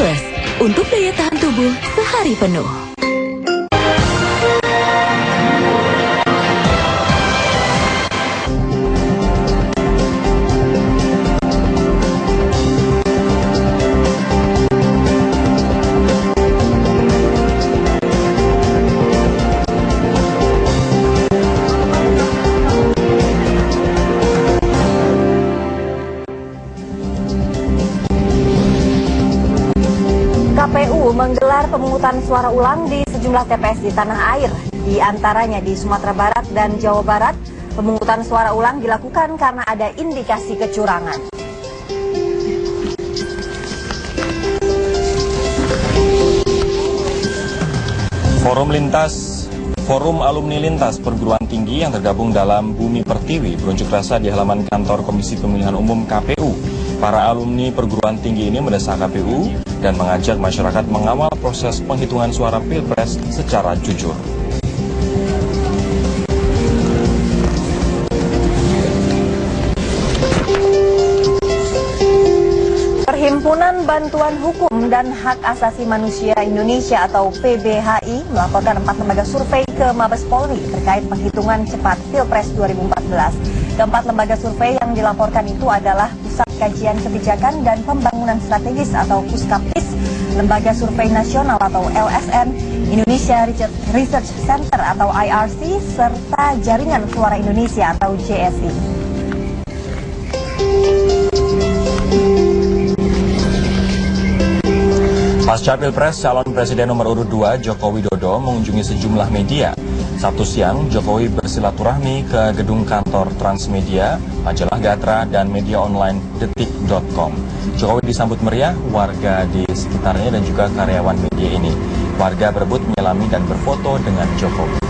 Plus untuk daya tahan tubuh sehari penuh. KPU menggelar pemungutan suara ulang di sejumlah TPS di tanah air, di antaranya di Sumatera Barat dan Jawa Barat. Pemungutan suara ulang dilakukan karena ada indikasi kecurangan. Forum Alumni Lintas Perguruan Tinggi yang tergabung dalam Bumi Pertiwi berunjuk rasa di halaman kantor Komisi Pemilihan Umum KPU. Para alumni perguruan tinggi ini mendesak KPU dan mengajak masyarakat mengawal proses penghitungan suara Pilpres secara jujur. Perhimpunan Bantuan Hukum dan Hak Asasi Manusia Indonesia atau PBHI melaporkan 4 lembaga survei ke Mabes Polri terkait penghitungan cepat Pilpres 2014. Keempat lembaga survei yang dilaporkan itu adalah Pusat Kajian Kebijakan dan Pembangunan Strategis atau Puskaptis, Lembaga Survei Nasional atau LSN, Indonesia Research Center atau IRC, serta Jaringan Suara Indonesia atau JSI. Pasca Pilpres, calon Presiden nomor urut 2 Joko Widodo mengunjungi sejumlah media. Sabtu siang, Jokowi bersilaturahmi ke gedung kantor Transmedia, Majalah Gatra, dan media online detik.com. Jokowi disambut meriah warga di sekitarnya dan juga karyawan media ini. Warga berebut menyelami dan berfoto dengan Jokowi.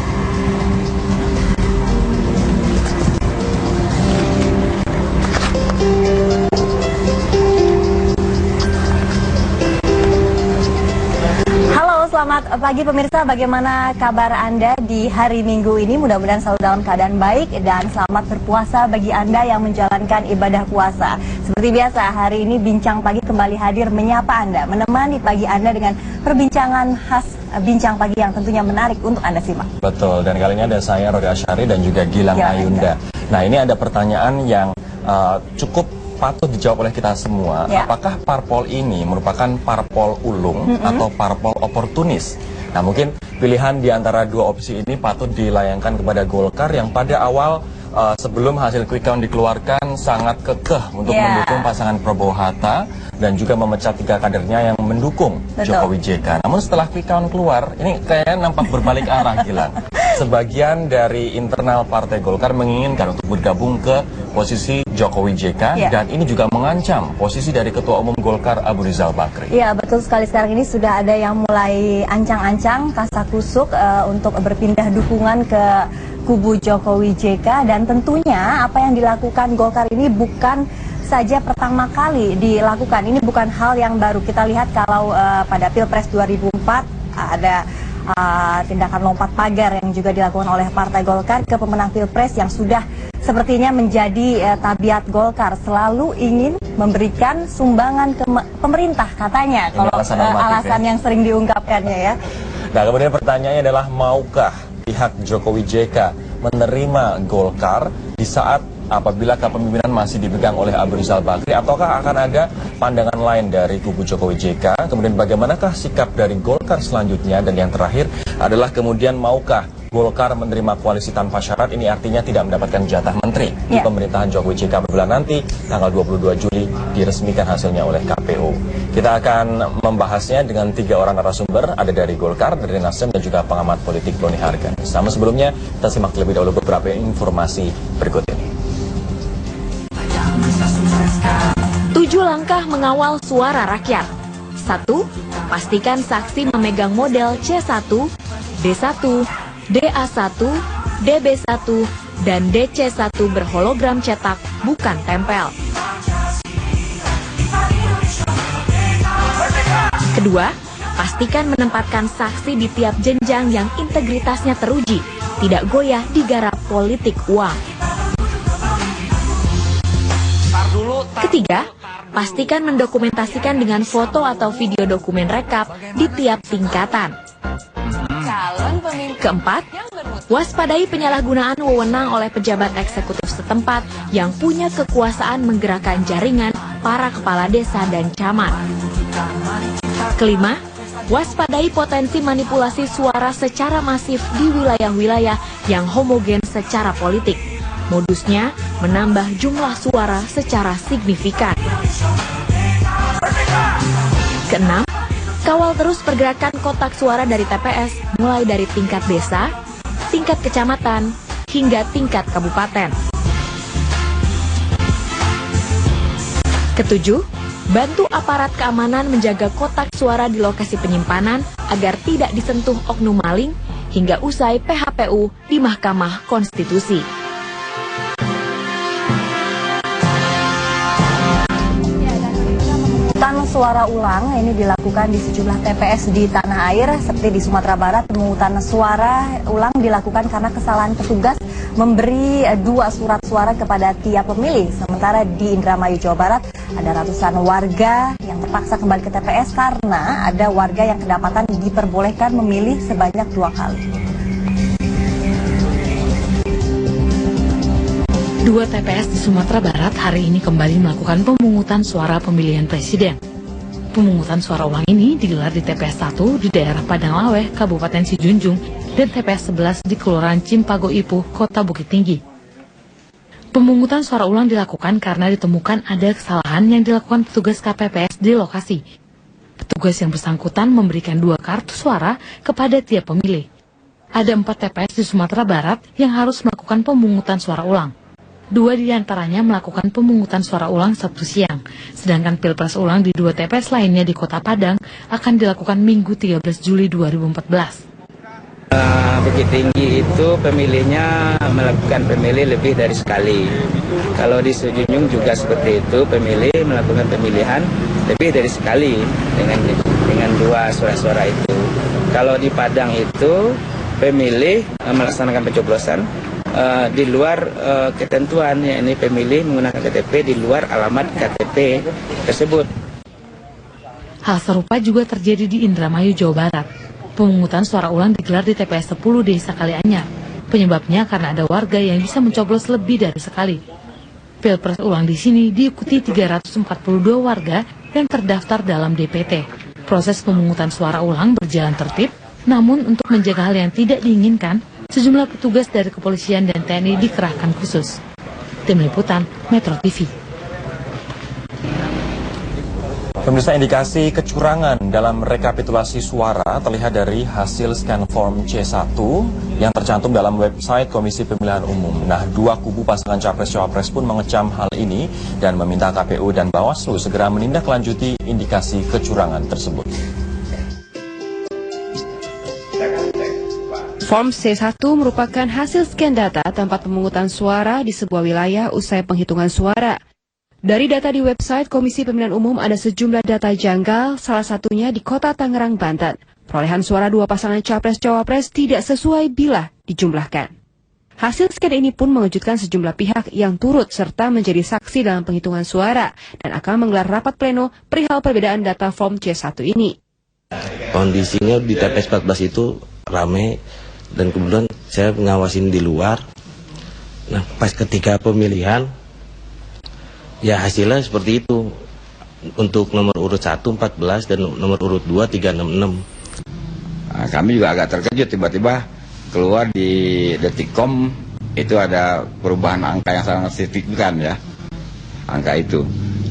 Selamat pagi pemirsa, bagaimana kabar Anda di hari Minggu ini? Mudah-mudahan selalu dalam keadaan baik dan selamat berpuasa bagi Anda yang menjalankan ibadah puasa. Seperti biasa, hari ini Bincang Pagi kembali hadir menyapa Anda, menemani pagi Anda dengan perbincangan khas Bincang Pagi yang tentunya menarik untuk Anda simak. Betul, dan kali ini ada saya Rodi Asyari dan juga Gilang Ayunda. Nah, ini ada pertanyaan yang cukup patut dijawab oleh kita semua. Apakah parpol ini merupakan parpol ulung atau parpol oportunis? Nah, mungkin pilihan di antara dua opsi ini patut dilayangkan kepada Golkar yang pada awal sebelum hasil quick count dikeluarkan sangat kekeh untuk mendukung pasangan Prabowo Hatta dan juga memecat 3 kadernya yang mendukung Jokowi JK. Namun setelah quick count keluar, ini kayaknya nampak berbalik arah, Gilang. Sebagian dari internal Partai Golkar menginginkan untuk bergabung ke posisi Jokowi JK dan ini juga mengancam posisi dari Ketua Umum Golkar Abu Rizal Bakri. Iya, betul sekali. Sekarang ini sudah ada yang mulai ancang-ancang, kasak-kusuk untuk berpindah dukungan ke kubu Jokowi JK, dan tentunya apa yang dilakukan Golkar ini bukan saja pertama kali dilakukan. Ini bukan hal yang baru. Kita lihat kalau pada Pilpres 2004 ada tindakan lompat pagar yang juga dilakukan oleh Partai Golkar ke pemenang Pilpres yang sudah sepertinya menjadi tabiat Golkar, selalu ingin memberikan sumbangan ke pemerintah katanya. Ini kalau alasan yang sering diungkapkannya ya. Nah, kemudian pertanyaannya adalah maukah pihak Jokowi JK menerima Golkar di saat apabila kepemimpinan masih dipegang oleh Abu Rizal Bakri, ataukah akan ada pandangan lain dari kubu Jokowi JK? Kemudian bagaimanakah sikap dari Golkar selanjutnya? Dan yang terakhir adalah kemudian maukah Golkar menerima koalisi tanpa syarat? Ini artinya tidak mendapatkan jatah menteri di pemerintahan Jokowi JK bulan nanti, tanggal 22 Juli diresmikan hasilnya oleh KPU. Kita akan membahasnya dengan 3 orang narasumber, ada dari Golkar, dari Nasdem, dan juga pengamat politik Boni Harga. Sama sebelumnya, kita simak terlebih dahulu beberapa informasi berikut ini. 7 langkah mengawal suara rakyat. 1. Pastikan saksi memegang model C1, D1, DA1, DB1, dan DC1 berhologram cetak, bukan tempel. Kedua, pastikan menempatkan saksi di tiap jenjang yang integritasnya teruji, tidak goyah digarap politik uang. Dulu Ketiga, pastikan mendokumentasikan dengan foto atau video dokumen rekap di tiap tingkatan. Keempat, waspadai penyalahgunaan wewenang oleh pejabat eksekutif setempat yang punya kekuasaan menggerakkan jaringan para kepala desa dan camat. Kelima, waspadai potensi manipulasi suara secara masif di wilayah-wilayah yang homogen secara politik. Modusnya menambah jumlah suara secara signifikan. Keenam, kawal terus pergerakan kotak suara dari TPS mulai dari tingkat desa, tingkat kecamatan, hingga tingkat kabupaten. Ketujuh, bantu aparat keamanan menjaga kotak suara di lokasi penyimpanan agar tidak disentuh oknum maling hingga usai PHPU di Mahkamah Konstitusi. Suara ulang ini dilakukan di sejumlah TPS di tanah air. Seperti di Sumatera Barat, pemungutan suara ulang dilakukan karena kesalahan petugas memberi 2 surat suara kepada tiap pemilih. Sementara di Indramayu, Jawa Barat, ada ratusan warga yang terpaksa kembali ke TPS karena ada warga yang kedapatan diperbolehkan memilih sebanyak 2 kali. 2 TPS di Sumatera Barat hari ini kembali melakukan pemungutan suara pemilihan presiden. Pemungutan suara ulang ini digelar di TPS 1 di daerah Padang Laweh, Kabupaten Sijunjung, dan TPS 11 di Kelurahan Cimpago Ipuh, Kota Bukit Tinggi. Pemungutan suara ulang dilakukan karena ditemukan ada kesalahan yang dilakukan petugas KPPS di lokasi. Petugas yang bersangkutan memberikan 2 kartu suara kepada tiap pemilih. Ada 4 TPS di Sumatera Barat yang harus melakukan pemungutan suara ulang. 2 diantaranya melakukan pemungutan suara ulang Sabtu siang, sedangkan Pilpres ulang di 2 TPS lainnya di Kota Padang akan dilakukan Minggu 13 Juli 2014. Bukit Tinggi itu pemilihnya melakukan pemilih lebih dari sekali. Kalau di Sijunjung juga seperti itu, pemilih melakukan pemilihan lebih dari sekali dengan 2 suara-suara itu. Kalau di Padang itu pemilih melaksanakan pencoblosan di luar ketentuan, yakni pemilih menggunakan KTP di luar alamat KTP tersebut. Hal serupa juga terjadi di Indramayu, Jawa Barat. Pemungutan suara ulang digelar di TPS 10 Desa Kalianyar. Penyebabnya karena ada warga yang bisa mencoblos lebih dari sekali. Pilpres ulang di sini diikuti 342 warga yang terdaftar dalam DPT. Proses pemungutan suara ulang berjalan tertib, namun untuk menjaga hal yang tidak diinginkan, sejumlah petugas dari kepolisian dan TNI dikerahkan khusus. Tim Liputan Metro TV. Pemirsa, indikasi kecurangan dalam rekapitulasi suara terlihat dari hasil scan form C1 yang tercantum dalam website Komisi Pemilihan Umum. Nah, 2 kubu pasangan Capres-Cawapres pun mengecam hal ini dan meminta KPU dan Bawaslu segera menindaklanjuti indikasi kecurangan tersebut. Form C1 merupakan hasil scan data tempat pemungutan suara di sebuah wilayah usai penghitungan suara. Dari data di website Komisi Pemilihan Umum ada sejumlah data janggal, salah satunya di Kota Tangerang, Banten. Perolehan suara 2 pasangan Capres-Cawapres tidak sesuai bila dijumlahkan. Hasil scan ini pun mengejutkan sejumlah pihak yang turut serta menjadi saksi dalam penghitungan suara dan akan menggelar rapat pleno perihal perbedaan data form C1 ini. Kondisinya di TPS 14 itu ramai. Dan kemudian saya ngawasin di luar. Nah, pas ketika pemilihan, ya hasilnya seperti itu. Untuk nomor urut 1, 14, dan nomor urut 2, 366. Nah, kami juga agak terkejut tiba-tiba keluar di Detikcom itu ada perubahan angka yang sangat signifikan ya. Angka itu.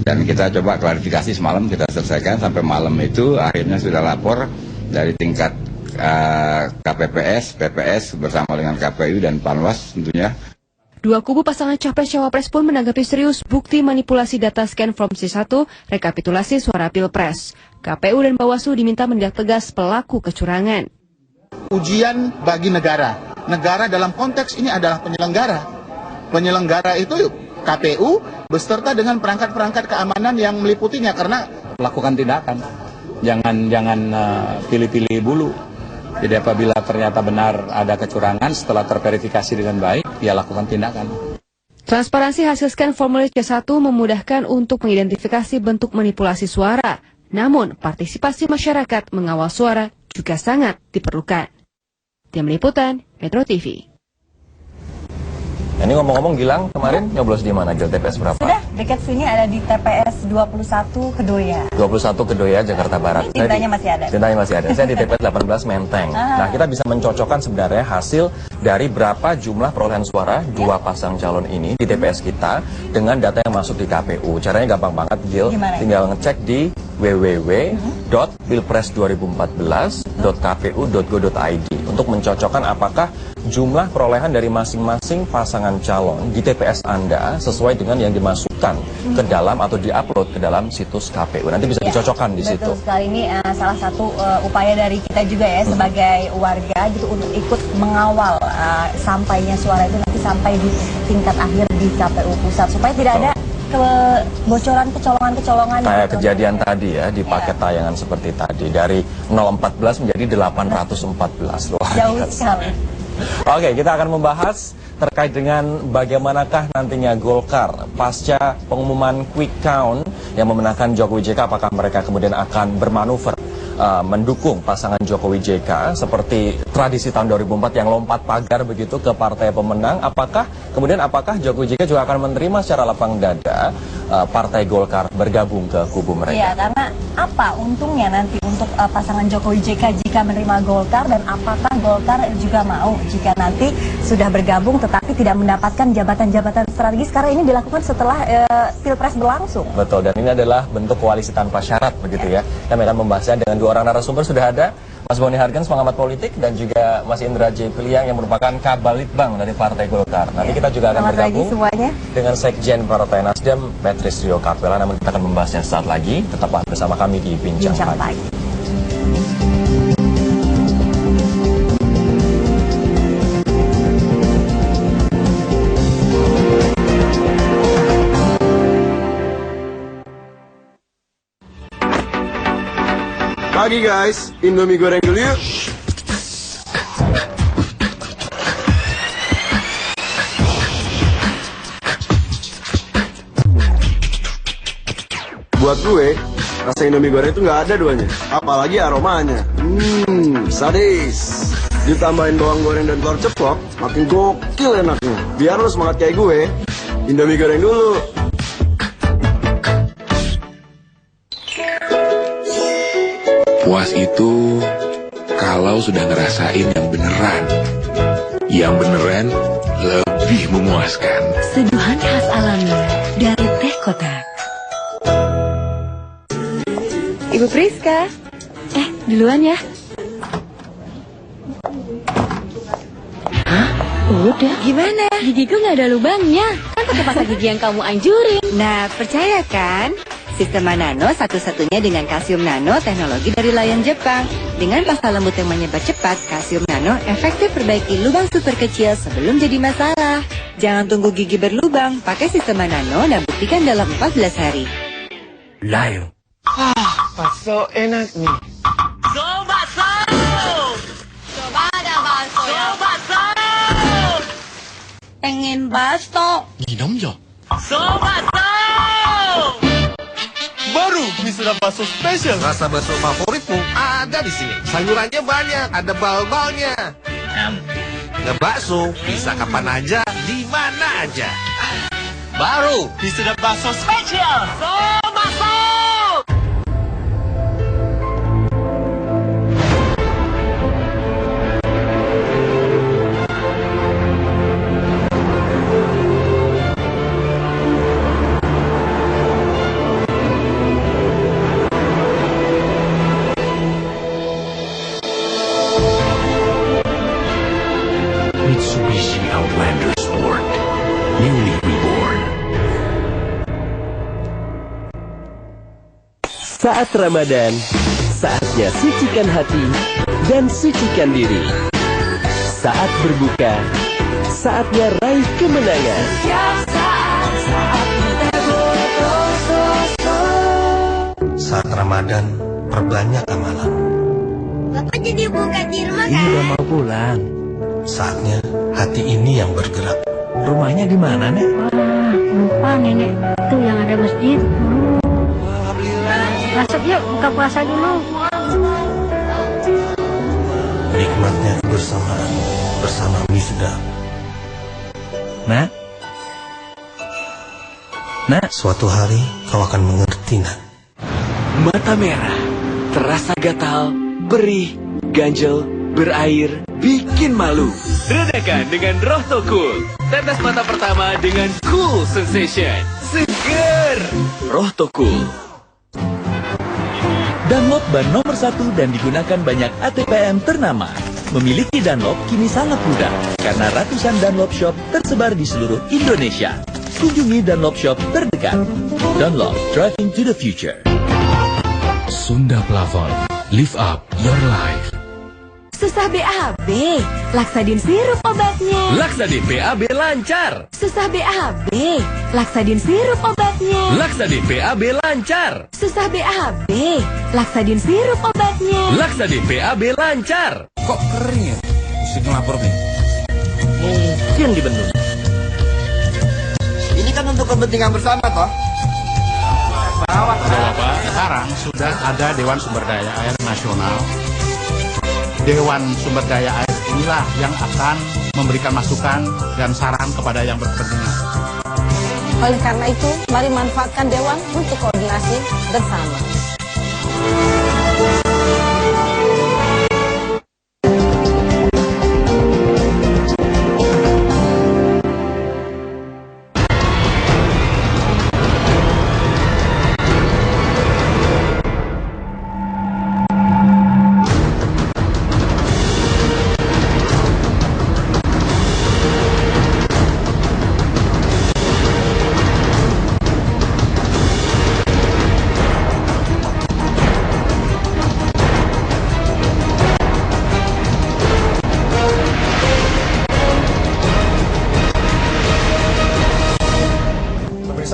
Dan kita coba klarifikasi semalam, kita selesaikan sampai malam itu akhirnya sudah lapor dari tingkat KPPS, PPS bersama dengan KPU dan Panwas tentunya. 2 kubu pasangan Capres-Cawapres pun menanggapi serius bukti manipulasi data scan form C1 rekapitulasi suara Pilpres. KPU dan Bawaslu diminta menindak tegas pelaku kecurangan. Ujian bagi negara. Negara dalam konteks ini adalah penyelenggara. Penyelenggara itu KPU beserta dengan perangkat-perangkat keamanan yang meliputinya karena lakukan tindakan. Jangan pilih-pilih bulu. Jadi apabila ternyata benar ada kecurangan setelah terverifikasi dengan baik, ya lakukan tindakan. Transparansi hasil scan formulir C1 memudahkan untuk mengidentifikasi bentuk manipulasi suara. Namun, partisipasi masyarakat mengawal suara juga sangat diperlukan. Tim Liputan, Metro TV. Ini ngomong-ngomong, Gilang kemarin nyoblos di mana, Gil? TPS berapa? Sudah, dekat sini ada di TPS 21 Kedoya. 21 Kedoya, Jakarta Barat. Tintanya masih ada. Tintanya masih ada. Saya di TPS 18 Menteng. Nah, kita bisa mencocokkan sebenarnya hasil dari berapa jumlah perolehan suara dua pasang calon ini di TPS kita dengan data yang masuk di KPU. Caranya gampang banget, Gil. Gimana? Tinggal ngecek di www.pilpres2014.kpu.go.id untuk mencocokkan apakah jumlah perolehan dari masing-masing pasangan calon di TPS Anda sesuai dengan yang dimasukkan ke dalam atau diupload ke dalam situs KPU. Nanti bisa dicocokkan di situ. Betul sekali, ini salah satu upaya dari kita juga ya sebagai warga gitu untuk ikut mengawal sampainya suara itu nanti sampai di tingkat akhir di KPU pusat supaya tidak ada kebocoran kecolongan kayak kejadian tadi ya di paket tayangan seperti tadi dari 014 menjadi 814 loh. Jauh sekali. Oke, kita akan membahas terkait dengan bagaimanakah nantinya Golkar pasca pengumuman quick count yang memenangkan Jokowi JK, apakah mereka kemudian akan bermanuver mendukung pasangan Jokowi JK seperti tradisi tahun 2004 yang lompat pagar begitu ke partai pemenang. Apakah Jokowi JK juga akan menerima secara lapang dada partai Golkar bergabung ke kubu mereka? Iya, karena apa untungnya nanti untuk pasangan Jokowi JK jika menerima Golkar, dan apakah Golkar juga mau jika nanti sudah bergabung tetapi tidak mendapatkan jabatan-jabatan strategis karena ini dilakukan setelah Pilpres berlangsung. Betul, dan ini adalah bentuk koalisi tanpa syarat begitu ya. Kami akan membahasnya dengan dua orang narasumber. Sudah ada Mas Boni Hargens, pengamat politik, dan juga Mas Indra J. Piliang yang merupakan Kabalitbang dari Partai Golkar. Nanti kita juga akan bergabung dengan Sekjen Partai Nasdem, Patrice Rio Capella. Namun kita akan membahasnya saat lagi. Tetaplah bersama kami di Bincang Pagi. Pagi guys, Indomie goreng dulu yuk. Buat gue, rasa Indomie goreng itu nggak ada duanya, apalagi aromanya. Sadis. Ditambahin bawang goreng dan telur ceplok, makin gokil enaknya. Biar lo semangat kayak gue, Indomie goreng dulu. Puas itu kalau sudah ngerasain yang beneran. Yang beneran lebih memuaskan. Seduhan khas alami dari teh kotak. Ibu Priska, duluan ya. Hah? Udah. Gimana? Gigiku nggak ada lubangnya. Kan pakai pasta gigi yang kamu anjurin. Nah, percaya kan? Sistema Nano satu-satunya dengan kalsium nano teknologi dari Lion Jepang. Dengan pasta lembut yang menyebar cepat, kalsium nano efektif perbaiki lubang super kecil sebelum jadi masalah. Jangan tunggu gigi berlubang, pakai Sistema Nano dan buktikan dalam 14 hari. Lion. Bakso enak nih. Bakso! Coba ada bakso ya. Bakso! Pengen bakso. Minum jo. Bakso! Baru Misuda bakso spesial. Rasa bakso favoritmu ada di sini. Sayurannya banyak, ada bal-balnya. Ngebakso bisa kapan aja, di mana aja. Baru Misuda bakso spesial. Bakso! Mitsubishi Outlander Sport, newly reborn. Saat Ramadan, saatnya sucikan hati dan sucikan diri. Saat berbuka, saatnya raih kemenangan. Saat Ramadan, perbanyak amalan. Bapak jadi buka di rumah kan? Iya, mau pulang. Saatnya hati ini yang bergerak. Rumahnya di mana, Nek? Lupa, Nenek. Itu yang ada masjid. Masuk yuk, buka puasa dulu. Nikmatnya kebersamaan bersama wisuda. Nak? Nak? Suatu hari kau akan mengerti, Nak. Mata merah, terasa gatal, perih, ganjel, berair, bikin malu. Redakan dengan Rohto Cool. Tetes mata pertama dengan Cool Sensation. Seger! Rohto Cool. Dunlop ban nomor 1 dan digunakan banyak ATPM ternama. Memiliki Dunlop kini sangat mudah karena ratusan Dunlop Shop tersebar di seluruh Indonesia. Kunjungi Dunlop Shop terdekat. Dunlop, driving to the future. Sunda Plafon, live up your life. Susah BAB, Laksadin sirup obatnya. Laksadin BAB lancar. Susah BAB, Laksadin sirup obatnya. Laksadin BAB lancar. Susah BAB, Laksadin sirup obatnya. Laksadin BAB lancar. Kok kering ya? Mesti ngelapor nih. Mungkin dibendung. Ini kan untuk kepentingan bersama, toh. Bapak, sekarang sudah ada Dewan Sumber Daya Air Nasional. Dewan Sumber Daya Air inilah yang akan memberikan masukan dan saran kepada yang berkepentingan. Oleh karena itu, mari manfaatkan Dewan untuk koordinasi bersama.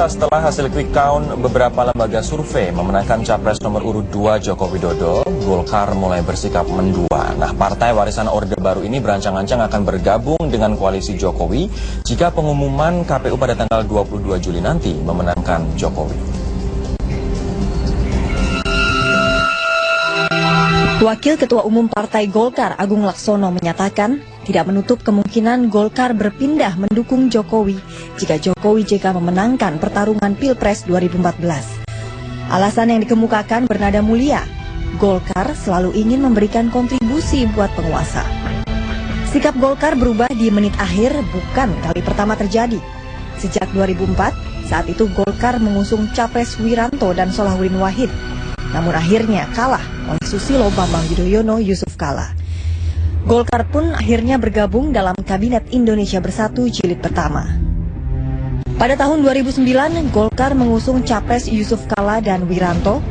Setelah hasil quick count, beberapa lembaga survei memenangkan capres nomor urut 2 Joko Widodo, Golkar mulai bersikap mendua. Nah, partai warisan Orde Baru ini berancang-ancang akan bergabung dengan koalisi Jokowi jika pengumuman KPU pada tanggal 22 Juli nanti memenangkan Jokowi. Wakil Ketua Umum Partai Golkar Agung Laksono menyatakan tidak menutup kemungkinan Golkar berpindah mendukung Jokowi jika Jokowi JK memenangkan pertarungan Pilpres 2014. Alasan yang dikemukakan bernada mulia, Golkar selalu ingin memberikan kontribusi buat penguasa. Sikap Golkar berubah di menit akhir bukan kali pertama terjadi. Sejak 2004, saat itu Golkar mengusung Capres Wiranto dan Solahuddin Wahid. Namun akhirnya kalah oleh Susilo Bambang Yudhoyono Yusuf Kala. Golkar pun akhirnya bergabung dalam Kabinet Indonesia Bersatu Jilid pertama. Pada tahun 2009, Golkar mengusung Capres Yusuf Kala dan Wiranto.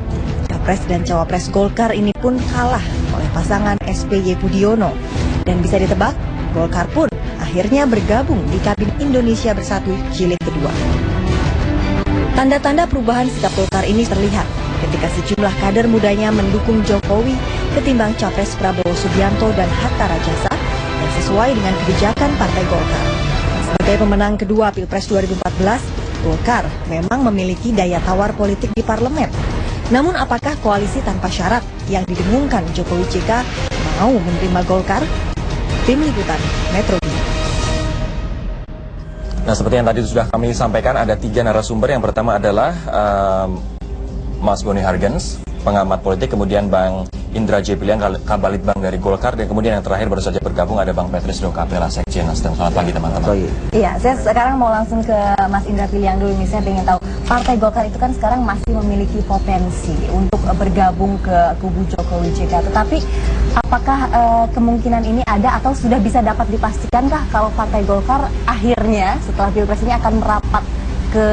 Capres dan Cawapres Golkar ini pun kalah oleh pasangan SBY Budiono. Dan bisa ditebak, Golkar pun akhirnya bergabung di Kabinet Indonesia Bersatu Jilid kedua. Tanda-tanda perubahan sikap Golkar ini terlihat ketika sejumlah kader mudanya mendukung Jokowi ketimbang Capres Prabowo Subianto dan Hatta Rajasa yang sesuai dengan kebijakan Partai Golkar. Sebagai pemenang kedua Pilpres 2014, Golkar memang memiliki daya tawar politik di parlemen. Namun apakah koalisi tanpa syarat yang didengungkan Jokowi JK mau menerima Golkar? Tim Liputan Metro TV. Nah, seperti yang tadi sudah kami sampaikan, ada 3 narasumber. Yang pertama adalah Mas Boni Hargens, pengamat politik, kemudian Bang Indra J. Piliang, Kabalitbang dari Golkar, dan kemudian yang terakhir baru saja bergabung ada Bang Petris Dokapela, Sekjen Nasdem. Selamat pagi teman-teman. Iya, saya sekarang mau langsung ke Mas Indra Piliang dulu nih. Saya ingin tahu, Partai Golkar itu kan sekarang masih memiliki potensi untuk bergabung ke kubu Jokowi JK. Tetapi apakah kemungkinan ini ada atau sudah bisa dapat dipastikankah kalau Partai Golkar akhirnya setelah Pilpres ini akan merapat ke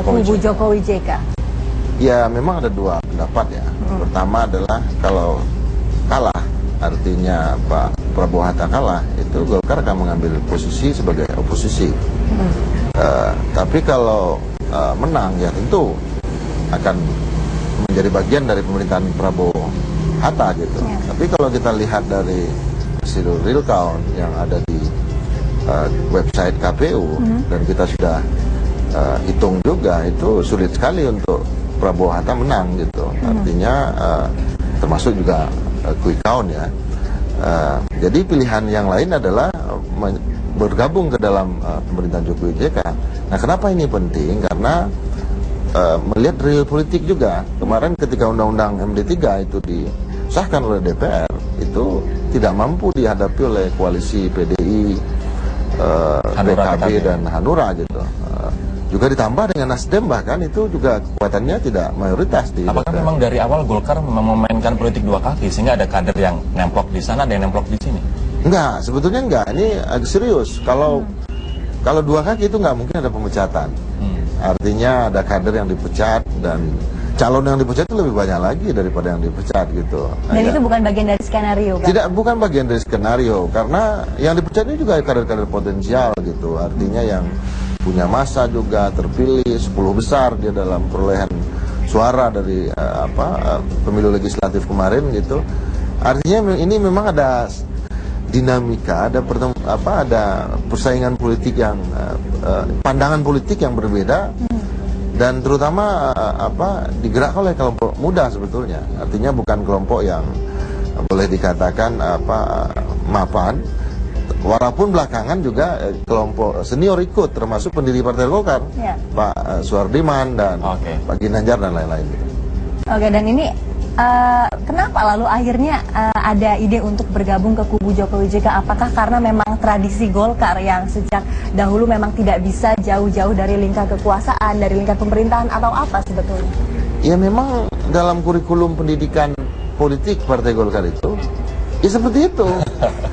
kubu Jokowi JK? Ya, memang ada 2 pendapat ya. Pertama adalah kalau kalah, artinya Pak Prabowo Hatta kalah, itu Golkar akan mengambil posisi sebagai oposisi. Tapi kalau menang, ya tentu akan menjadi bagian dari pemerintahan Prabowo Hatta gitu. Tapi kalau kita lihat dari hasil real count yang ada di website KPU dan kita sudah hitung juga, itu sulit sekali untuk Prabowo Hatta menang gitu. Artinya termasuk juga quick count ya. Jadi pilihan yang lain adalah bergabung ke dalam pemerintahan Jokowi JK. Nah, kenapa ini penting? Karena melihat real politik juga. Kemarin ketika Undang-Undang MD3 itu disahkan oleh DPR, itu tidak mampu dihadapi oleh koalisi PDI, PKB dan Hanura gitu. Juga ditambah dengan Nasdem, bahkan itu juga kekuatannya tidak mayoritas di Apakah DPR. memang dari awal Golkar memainkan politik dua kaki sehingga ada kader yang nemplok di sana, ada yang nemplok di sini? Enggak, sebetulnya enggak. Ini agak serius. Kalau dua kaki itu enggak mungkin ada pemecatan. Artinya ada kader yang dipecat dan calon yang dipecat itu lebih banyak lagi daripada yang dipecat gitu. Dan itu bukan bagian dari skenario kan? Tidak, bukan bagian dari skenario, karena yang dipecat ini juga kader-kader potensial gitu. Artinya yang punya masa juga, terpilih 10 besar dia dalam perolehan suara dari pemilu legislatif kemarin gitu. Artinya ini memang ada dinamika, ada persaingan politik yang pandangan politik yang berbeda dan terutama digerakkan oleh kelompok muda sebetulnya. Artinya bukan kelompok yang boleh dikatakan mapan. Walaupun belakangan juga kelompok senior ikut, termasuk pendiri Partai Golkar, Pak Suhardiman dan Pak Ginanjar dan lain-lain. Oke, dan ini kenapa lalu akhirnya ada ide untuk bergabung ke kubu Jokowi JK? Apakah karena memang tradisi Golkar yang sejak dahulu memang tidak bisa jauh-jauh dari lingkar kekuasaan, dari lingkar pemerintahan, atau apa sebetulnya? Ya memang dalam kurikulum pendidikan politik Partai Golkar itu ya seperti itu.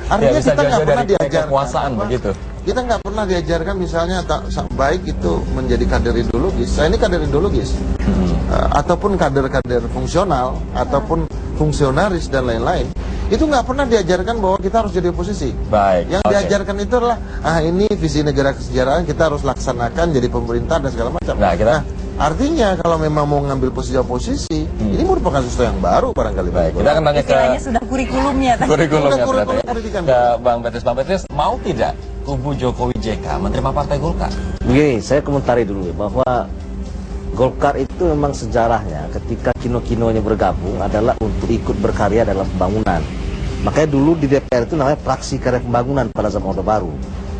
Artinya kita nggak pernah diajarkan kekuasaan begitu. Kita nggak pernah diajarkan misalnya baik itu menjadi kader ideologis. Saya ini kader ideologis, ataupun kader-kader fungsional, ataupun fungsionaris dan lain-lain. Itu nggak pernah diajarkan bahwa kita harus jadi oposisi. Baik. Yang diajarkan itu adalah ini visi negara kesejahteraan kita harus laksanakan jadi pemerintah dan segala macam. Nah, artinya kalau memang mau ngambil posisi oposisi, ini merupakan sesuatu yang baru barangkali. Baik, kita akan tanya ke sudah kurikulumnya. Kurikulumnya ke Bang Petrus. Bang Petrus, mau tidak kubu Jokowi JK menerima Partai Golkar? Begini, saya komentari dulu ya, bahwa Golkar itu memang sejarahnya ketika kino-kinonya bergabung adalah untuk ikut berkarya dalam pembangunan. Makanya dulu di DPR itu namanya Fraksi Karya Pembangunan pada zaman Orde Baru.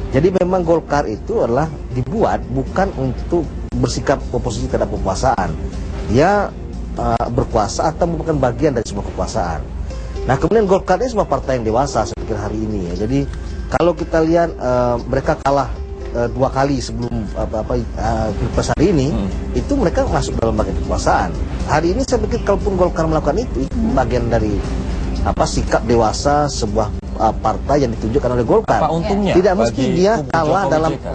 Jadi memang Golkar itu adalah dibuat bukan untuk bersikap oposisi terhadap kekuasaan. Dia berkuasa atau merupakan bagian dari sebuah kekuasaan. Nah, kemudian Golkar ini sebuah partai yang dewasa saya pikir hari ini ya. Jadi kalau kita lihat mereka kalah 2 kali sebelum Pilpres hari ini, itu mereka masuk dalam bagian kekuasaan. Hari ini saya pikir kalaupun Golkar melakukan itu bagian dari sikap dewasa sebuah partai yang ditunjukkan oleh Golkar. Apa untungnya? Tidak mesti dia kalah dalam JK?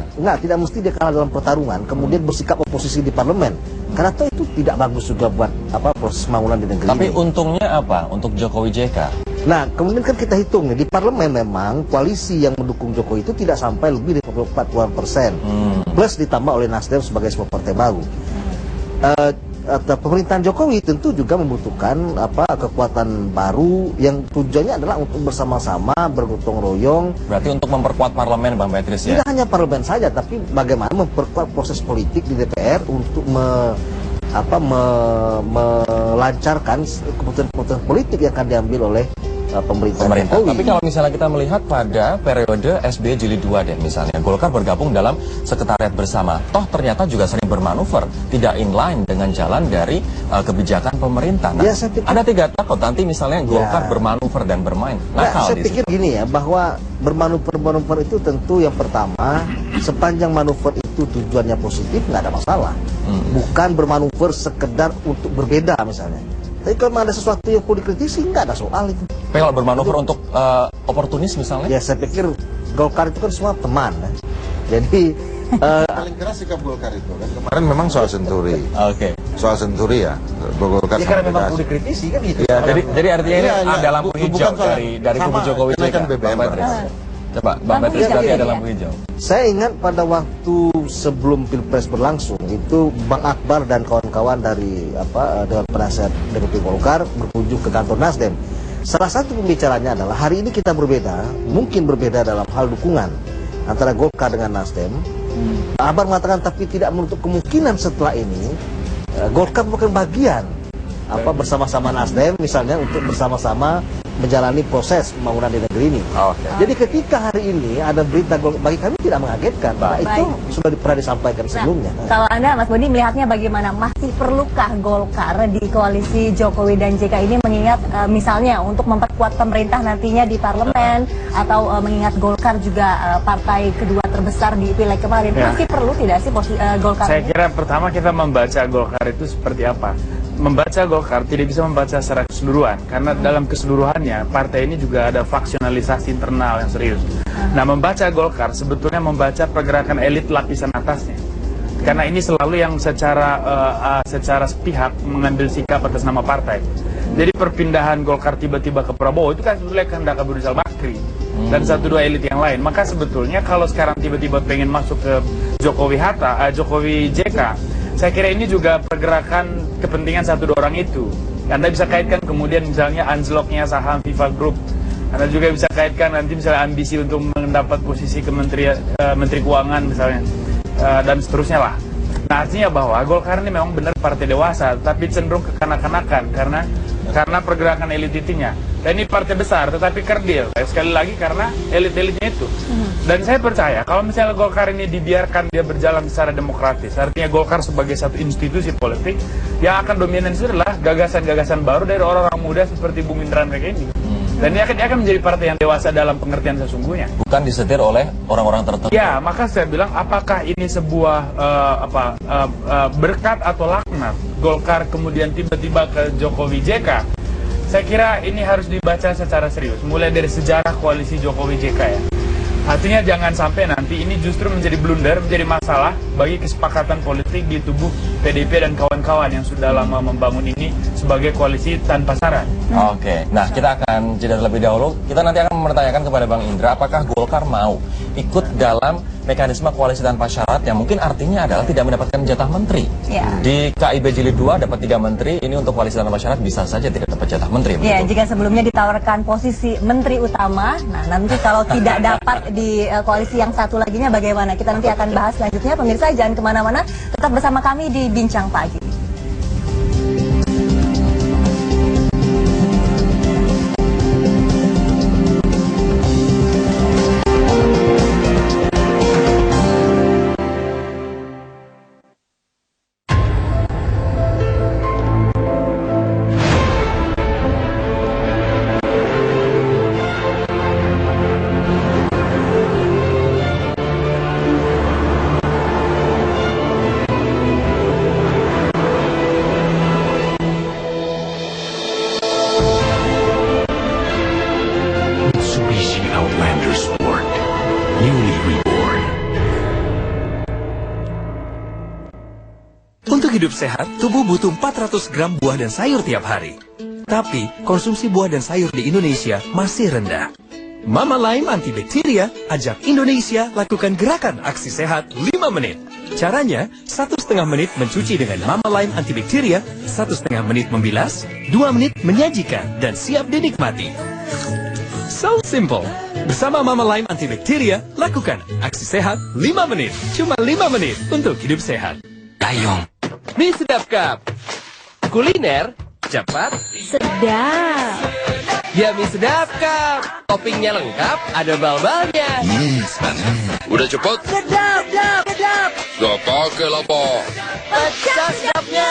tidak mesti dia kalah dalam pertarungan kemudian bersikap oposisi di parlemen. Karena itu tidak bagus juga buat proses pembangunan di negeri ini. Tapi untungnya apa untuk Jokowi JK? Nah, kemudian kan kita hitung nih, di parlemen memang koalisi yang mendukung Jokowi itu tidak sampai lebih dari 40%. Plus ditambah oleh Nasdem sebagai sebuah partai baru. Pemerintahan Jokowi tentu juga membutuhkan kekuatan baru yang tujuannya adalah untuk bersama-sama bergotong royong. Berarti untuk memperkuat parlemen, Bang Petrus ya? Tidak hanya parlemen saja, tapi bagaimana memperkuat proses politik di DPR untuk melancarkan keputusan-keputusan politik yang akan diambil oleh pemerintah. Tapi kalau misalnya kita melihat pada periode SBY Jilid 2 deh misalnya, Golkar bergabung dalam sekretariat bersama, toh ternyata juga sering bermanuver, tidak inline dengan jalan dari kebijakan pemerintah. Nah, ada 3 takut nanti misalnya Golkar bermanuver dan bermain nakal. Saya pikir gini ya, bahwa bermanuver itu tentu yang pertama, sepanjang manuver itu tujuannya positif nggak ada masalah. Bukan bermanuver sekedar untuk berbeda misalnya. Tapi kalau ada sesuatu yang perlu dikritisi, nggak ada soal itu. Tapi kalau bermanuver untuk oportunis misalnya? Ya, saya pikir Golkar itu kan semua teman. Jadi paling keras sikap Golkar itu kan kemarin memang soal Senturi. Soal Senturi ya. Golkar karena memang perlu dikritisi kan gitu. Ya, jadi artinya ini ada lampu hijau dari kubu Jokowi JK. Coba Bang Petrus berarti ada lampu hijau. Saya ingat pada waktu sebelum Pilpres berlangsung itu Bang Akbar dan kawan-kawan dari Dewan Penasihat DPP Golkar berkunjung ke kantor Nasdem. Salah satu pembicaranya adalah hari ini kita berbeda, mungkin berbeda dalam hal dukungan. antara Golkar dengan Nasdem. Abang mengatakan tapi tidak menutup kemungkinan setelah ini Golkar bukan bagian bersama-sama Nasdem misalnya untuk bersama-sama menjalani proses pembangunan di negeri ini. Jadi ketika hari ini ada berita Golkar, bagi kami tidak mengagetkan. Nah, itu sudah pernah disampaikan sebelumnya. Kalau Anda, Mas Boni, melihatnya bagaimana? Masih perlukah Golkar di koalisi Jokowi dan JK ini mengingat misalnya untuk memperkuat pemerintah nantinya di parlemen atau mengingat Golkar juga partai kedua terbesar di pileg kemarin, masih perlu tidak sih Golkar Saya ini? kira pertama kita membaca Golkar itu seperti apa. Membaca Golkar tidak bisa membaca secara keseluruhan karena dalam keseluruhannya partai ini juga ada faksionalisasi internal yang serius. Nah, membaca Golkar sebetulnya membaca pergerakan elit lapisan atasnya. Karena ini selalu yang secara sepihak mengambil sikap atas nama partai. Jadi perpindahan Golkar tiba-tiba ke Prabowo itu kan sebetulnya kehendak Abu Rizal Bakri dan satu dua elit yang lain. Maka sebetulnya kalau sekarang tiba-tiba pengen masuk ke Jokowi JK, saya kira ini juga pergerakan kepentingan satu dua orang itu. Anda bisa kaitkan kemudian misalnya anjloknya saham FIFA Group. Anda juga bisa kaitkan nanti misalnya ambisi untuk mendapat posisi Menteri Keuangan misalnya. Dan seterusnya lah. Nah, artinya bahwa Golkar ini memang benar partai dewasa, tapi cenderung kekanak-kanakan karena pergerakan elit itunya. Dan ini partai besar, tetapi kerdil. Sekali lagi karena elit-elitnya itu. Dan saya percaya kalau misalnya Golkar ini dibiarkan dia berjalan secara demokratis, artinya Golkar sebagai satu institusi politik yang akan dominan itu adalah gagasan-gagasan baru dari orang-orang muda seperti Bung Indra mereka ini. Dan dia akan menjadi partai yang dewasa dalam pengertian sesungguhnya. Bukan disetir oleh orang-orang tertentu. Ya, maka saya bilang apakah ini sebuah berkat atau laknat Golkar kemudian tiba-tiba ke Jokowi JK? Saya kira ini harus dibaca secara serius, mulai dari sejarah koalisi Jokowi JK ya. Artinya jangan sampai nanti ini justru menjadi blunder, menjadi masalah bagi kesepakatan politik di tubuh PDIP dan kawan-kawan yang sudah lama membangun ini sebagai koalisi tanpa syarat. Oke, nah kita akan jeda terlebih dahulu. Kita nanti akan mempertanyakan kepada Bang Indra, apakah Golkar mau ikut dalam mekanisme koalisi tanpa syarat yang mungkin artinya adalah tidak mendapatkan jatah menteri. Di KIB Jilid 2 dapat 3 menteri, ini untuk koalisi tanpa syarat bisa saja tidak dapat jatah menteri. Ya, jika sebelumnya ditawarkan posisi menteri utama, nah nanti kalau tidak dapat di koalisi yang satu laginya bagaimana? Kita nanti akan bahas selanjutnya. Pemirsa jangan kemana-mana, tetap bersama kami di Bincang Pagi. Untuk hidup sehat, tubuh butuh 400 gram buah dan sayur tiap hari. Tapi, konsumsi buah dan sayur di Indonesia masih rendah. Mama Lime Antibakteria ajak Indonesia lakukan gerakan aksi sehat 5 menit. Caranya, 1,5 menit mencuci dengan Mama Lime Antibakteria, 1,5 menit membilas, 2 menit menyajikan, dan siap dinikmati. So simple. Bersama Mama Lime Antibakteria, lakukan aksi sehat 5 menit. Cuma 5 menit untuk hidup sehat. Dayong. Mie Sedap Cup. Kuliner cepat, sedap. Ya Mie Sedap Cup. Toppingnya lengkap, ada bal-balnya. Udah cepet? Sedap, sedap. Gak pakai lapa. Pecah sedapnya.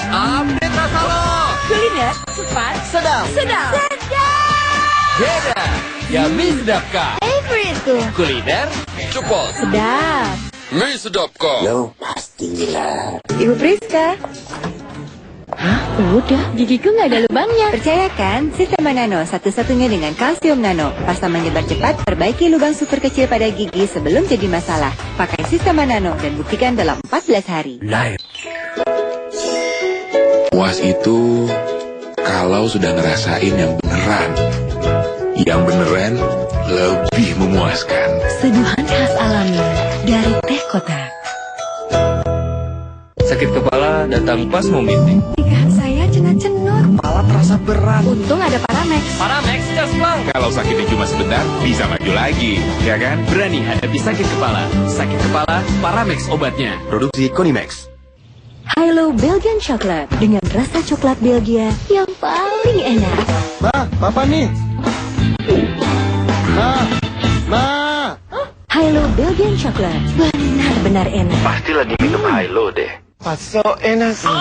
Update rasa lo. Kuliner cepat, Sedap. sedap. Beda. Ya Mie Sedap Cup. Favorite tuh. Kuliner Cepat. Sedap. Mie Sedap Cup. Lo pasti gila. Ibu Priska. Hah, udah. Gigiku nggak ada lubangnya. Percaya kan? Sistem Nano satu-satunya dengan kalsium nano. Pasta menyebar cepat, perbaiki lubang super kecil pada gigi sebelum jadi masalah. Pakai Sistem Nano dan buktikan dalam 14 hari. Puas itu kalau sudah ngerasain yang beneran. Yang beneran lebih memuaskan. Seduhan khas alami dari teh kotak. Sakit kepala datang pas mau meeting. Pikiran saya cenut-cenut. Kepala tanpa terasa berat. Untung ada Paramex. Paramex just plong. Kalau sakitnya cuma sebentar, bisa maju lagi, ya kan? Berani hadapi sakit kepala. Sakit kepala, Paramex obatnya. Produksi Konimax. Hilo Belgian Chocolate dengan rasa coklat Belgia yang paling enak. Papa nih. Hilo Belgian Chocolate benar-benar enak. Pasti lagi minum Hilo deh. Bakso enak sih.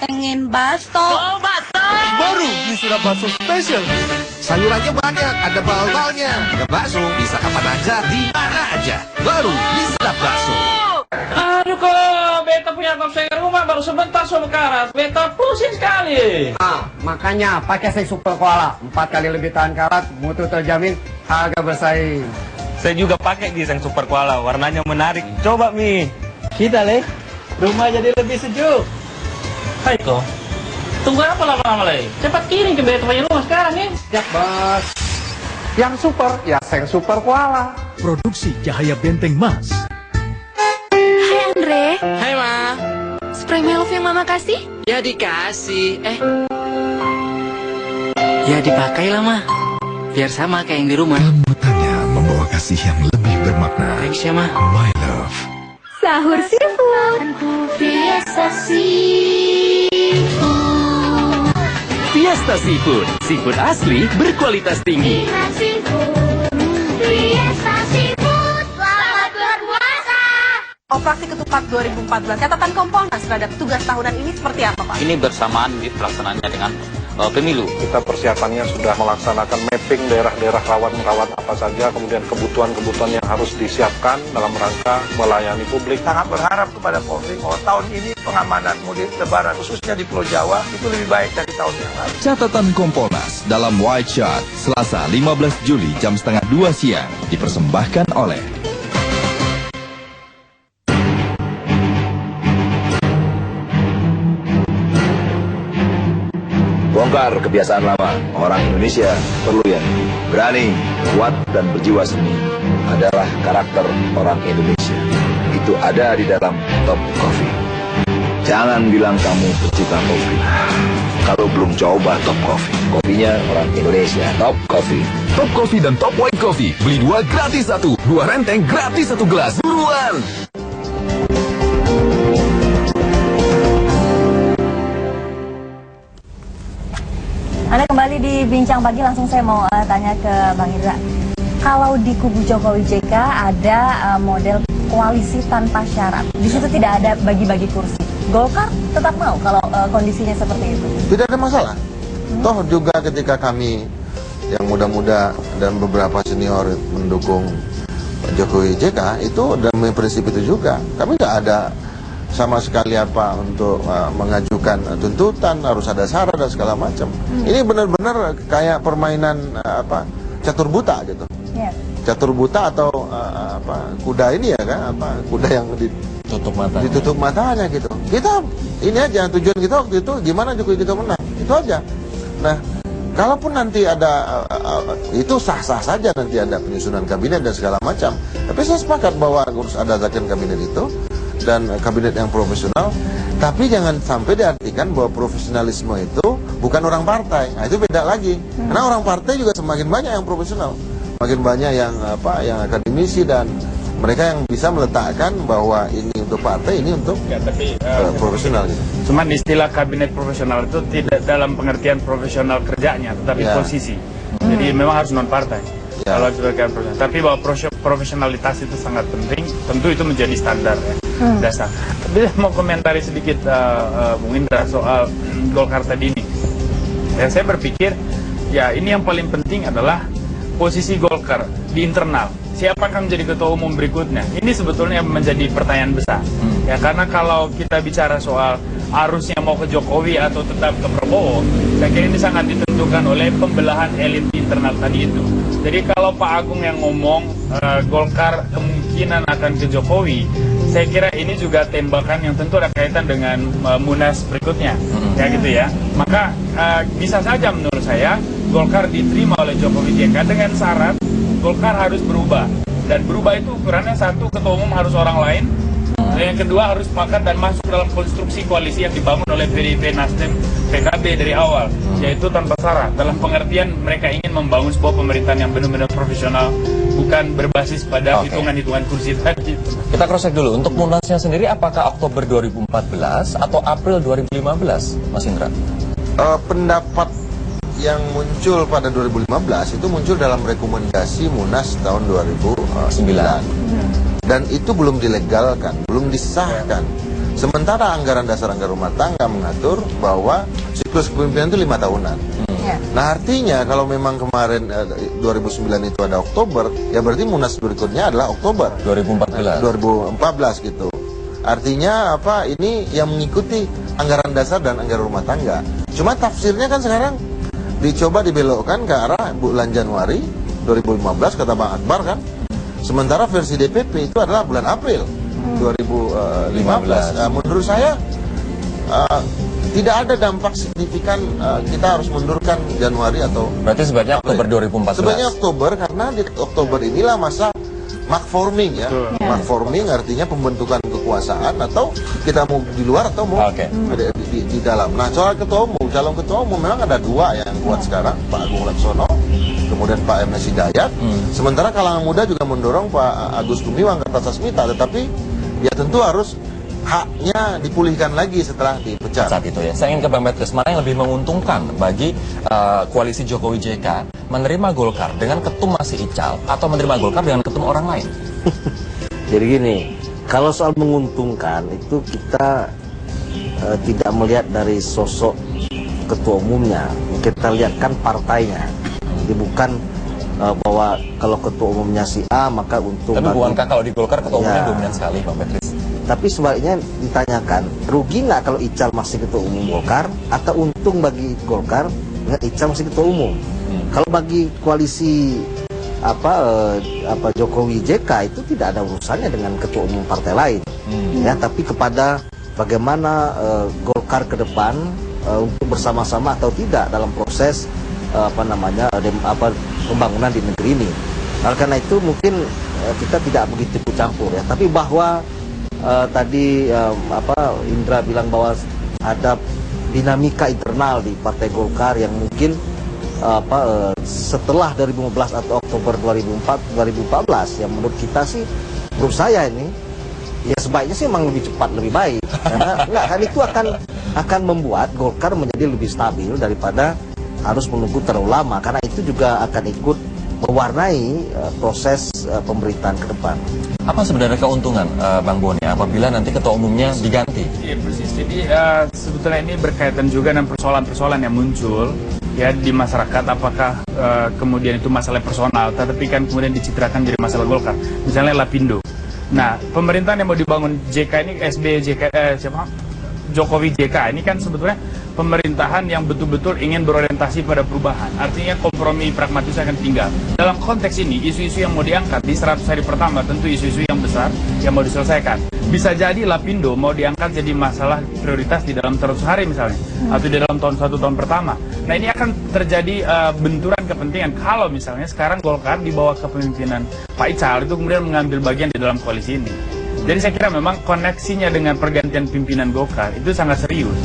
Pengen bakso. Baru ini sudah bakso spesial. Sayurannya banyak, ada bawang-bawangnya. Ada bakso, bisa kapan aja, di mana aja. Baru di Sedap Bakso. Aduh kok beta punya komseng rumah baru sebentar sono karat. Beta pusing sekali. Makanya pakai seng super koala. 4 kali lebih tahan karat, mutu terjamin, harga bersaing. Saya juga pakai giseng super koala, warnanya menarik. Coba Mi. Kita rumah jadi lebih sejuk. Hai kok. Tunggu apa lama-lama lagi? Cepat kirim ke beta punya rumah sekarang nih. Siap bos. Yang super, ya seng super koala. Produksi Cahaya Benteng Mas. Hai Andre. Hai Ma. Spray Melove yang Mama kasih? Ya dikasih. Ya dipakailah Ma. Biar sama kayak yang di rumah. Membawa kasih yang lebih bermakna. Thanks ya Ma. My love. Sahur seafood. Fiesta Seafood. Fiesta Seafood. Seafood asli berkualitas tinggi. Fiesta Seafood. Selamat berpuasa. Operasi Ketupat 2014, catatan Kompolnas terhadap tugas tahunan ini seperti apa Pak? Ini bersamaan di pelaksanaannya dengan pemilu. Kita persiapannya sudah melaksanakan mapping daerah-daerah rawan apa saja, kemudian kebutuhan-kebutuhan yang harus disiapkan dalam rangka melayani publik. Sangat berharap kepada Polri bahwa tahun ini pengamanan mudik lebaran khususnya di Pulau Jawa itu lebih baik dari tahun yang lalu. Catatan Kompolnas dalam White Shot, Selasa 15 Juli jam 1:30 siang, dipersembahkan oleh bongkar kebiasaan lama. Orang Indonesia perlu yang berani, kuat, dan berjiwa seni. Adalah karakter orang Indonesia. Itu ada di dalam Top Coffee. Jangan bilang kamu pecinta kopi kalau belum coba Top Coffee. Kopinya orang Indonesia. Top Coffee. Top Coffee dan Top White Coffee. Beli 2 gratis 1. 2 renteng gratis 1 gelas. Buruan! Anda kembali di Bincang Pagi, langsung saya mau tanya ke Bang Indra. Kalau di kubu Jokowi JK ada model koalisi tanpa syarat, di situ tidak ada bagi-bagi kursi. Golkar tetap mau kalau kondisinya seperti itu? Tidak ada masalah. Toh juga ketika kami yang muda-muda dan beberapa senior mendukung Jokowi JK itu demi prinsip itu juga. Kami nggak ada sama sekali untuk mengajukan tuntutan, harus ada syarat dan segala macam. Ini benar-benar kayak permainan catur buta gitu. Yeah. Catur buta atau kuda ini ya kan, kuda yang ditutup matanya gitu. Kita ini aja tujuan kita waktu itu gimana Jokowi JK menang, itu aja. Nah, kalaupun nanti ada itu sah-sah saja, nanti ada penyusunan kabinet dan segala macam. Tapi saya sepakat bahwa harus ada zakon kabinet itu dan kabinet yang profesional, tapi jangan sampai diartikan bahwa profesionalisme itu bukan orang partai. Nah, itu beda lagi. Karena orang partai juga semakin banyak yang profesional, makin banyak yang akademisi dan mereka yang bisa meletakkan bahwa ini untuk partai, ini untuk profesional gitu. Cuman istilah kabinet profesional itu tidak dalam pengertian profesional kerjanya, tetapi posisi. Jadi memang harus non partai. Kalau sebagai profesional, tapi bahwa profesionalitas itu sangat penting, tentu itu menjadi standar ya, dasar. Tapi mau komentari sedikit Bung Indra soal Golkar tadi ini. Ya, saya berpikir ya ini yang paling penting adalah posisi Golkar di internal. Siapakah menjadi ketua umum berikutnya? Ini sebetulnya menjadi pertanyaan besar. Ya, karena kalau kita bicara soal arusnya mau ke Jokowi atau tetap ke Prabowo, saya kira ini sangat ditentukan oleh pembelahan elit internal tadi itu. Jadi kalau Pak Agung yang ngomong Golkar kemungkinan akan ke Jokowi, saya kira ini juga tembakan yang tentu ada kaitan dengan Munas berikutnya, ya gitu ya. Maka bisa saja menurut saya Golkar diterima oleh Jokowi JK dengan syarat Golkar harus berubah, dan berubah itu ukurannya satu, ketua umum harus orang lain, Dan yang kedua harus sepakat dan masuk dalam konstruksi koalisi yang dibangun oleh PDIP, Nasdem, PKB dari awal, yaitu tanpa syarat. Dalam pengertian mereka ingin membangun sebuah pemerintahan yang benar-benar profesional, bukan berbasis pada hitungan-hitungan kursi tadi. Kita cross check dulu. Untuk Munasnya sendiri, apakah Oktober 2014 atau April 2015, Mas Indra? Pendapat yang muncul pada 2015 itu muncul dalam rekomendasi Munas tahun 2009. Dan itu belum dilegalkan, belum disahkan. Sementara anggaran dasar anggaran rumah tangga mengatur bahwa siklus kepemimpinan itu 5 tahunan. Nah artinya kalau memang kemarin 2009 itu ada Oktober, ya berarti Munas berikutnya adalah Oktober 2014 gitu. Artinya apa, ini yang mengikuti anggaran dasar dan anggaran rumah tangga. Cuma tafsirnya kan sekarang dicoba dibelokkan ke arah bulan Januari 2015 kata Bang Akbar kan. Sementara versi DPP itu adalah bulan April 2015. Nah, menurut saya tidak ada dampak signifikan kita harus mundurkan Januari atau berarti sebenarnya Oktober 2014. Sebenarnya Oktober, karena di Oktober inilah masa mark forming ya. Mark forming artinya pembentukan kekuasaan, atau kita mau di luar atau mau di dalam. Nah, soal ketua umum, calon ketua umum memang ada dua yang kuat sekarang, Pak Agung Laksono, kemudian Pak M. Hidayat. Sementara kalangan muda juga mendorong Pak Agus Gumiwang Kertasasmita, tetapi ya tentu harus haknya dipulihkan lagi setelah dipecat. Saat itu ya. Saya ingin ke Bang Petrus, mana yang lebih menguntungkan bagi koalisi Jokowi JK, menerima Golkar dengan ketum masih Ical atau menerima Golkar dengan ketum orang lain? Jadi gini, kalau soal menguntungkan itu kita tidak melihat dari sosok ketua umumnya, kita lihatkan partainya. Jadi bukan bahwa kalau ketua umumnya si A maka untung. Tapi bukankah kalau di Golkar ketua umumnya dominan sekali, Bang Petrus? Tapi sebaliknya ditanyakan, rugi nggak kalau Ical masih ketua umum Golkar, atau untung bagi Golkar dengan Ical masih ketua umum? Kalau bagi koalisi Jokowi JK itu tidak ada urusannya dengan ketua umum partai lain, ya. Tapi kepada bagaimana Golkar ke depan untuk bersama-sama atau tidak dalam proses pembangunan di negeri ini. Nah, karena itu mungkin kita tidak begitu ikut campur ya. Tapi bahwa tadi Indra bilang bahwa ada dinamika internal di Partai Golkar yang mungkin setelah 2015 atau Oktober 2014 yang menurut kita sih, menurut saya ini ya sebaiknya sih memang lebih cepat lebih baik, karena itu akan membuat Golkar menjadi lebih stabil daripada harus menunggu terlalu lama, karena itu juga akan ikut mewarnai proses pemerintahan ke depan. Apa sebenarnya keuntungan Bang Boni apabila nanti ketua umumnya diganti? Iya persis. Jadi sebetulnya ini berkaitan juga dengan persoalan-persoalan yang muncul ya di masyarakat. Apakah kemudian itu masalah personal, tetapi kan kemudian dicitrakan jadi masalah Golkar. Misalnya Lapindo. Nah, pemerintahan yang mau dibangun JK ini Jokowi JK ini kan sebetulnya pemerintahan yang betul-betul ingin berorientasi pada perubahan. Artinya kompromi pragmatis akan tinggal. Dalam konteks ini, isu-isu yang mau diangkat di 100 hari pertama tentu isu-isu yang besar yang mau diselesaikan. Bisa jadi Lapindo mau diangkat jadi masalah prioritas di dalam 100 hari misalnya, atau di dalam satu tahun pertama. Nah, ini akan terjadi benturan kepentingan kalau misalnya sekarang Golkar di bawah kepemimpinan Pak Ical itu kemudian mengambil bagian di dalam koalisi ini. Jadi saya kira memang koneksinya dengan pergantian pimpinan Golkar itu sangat serius.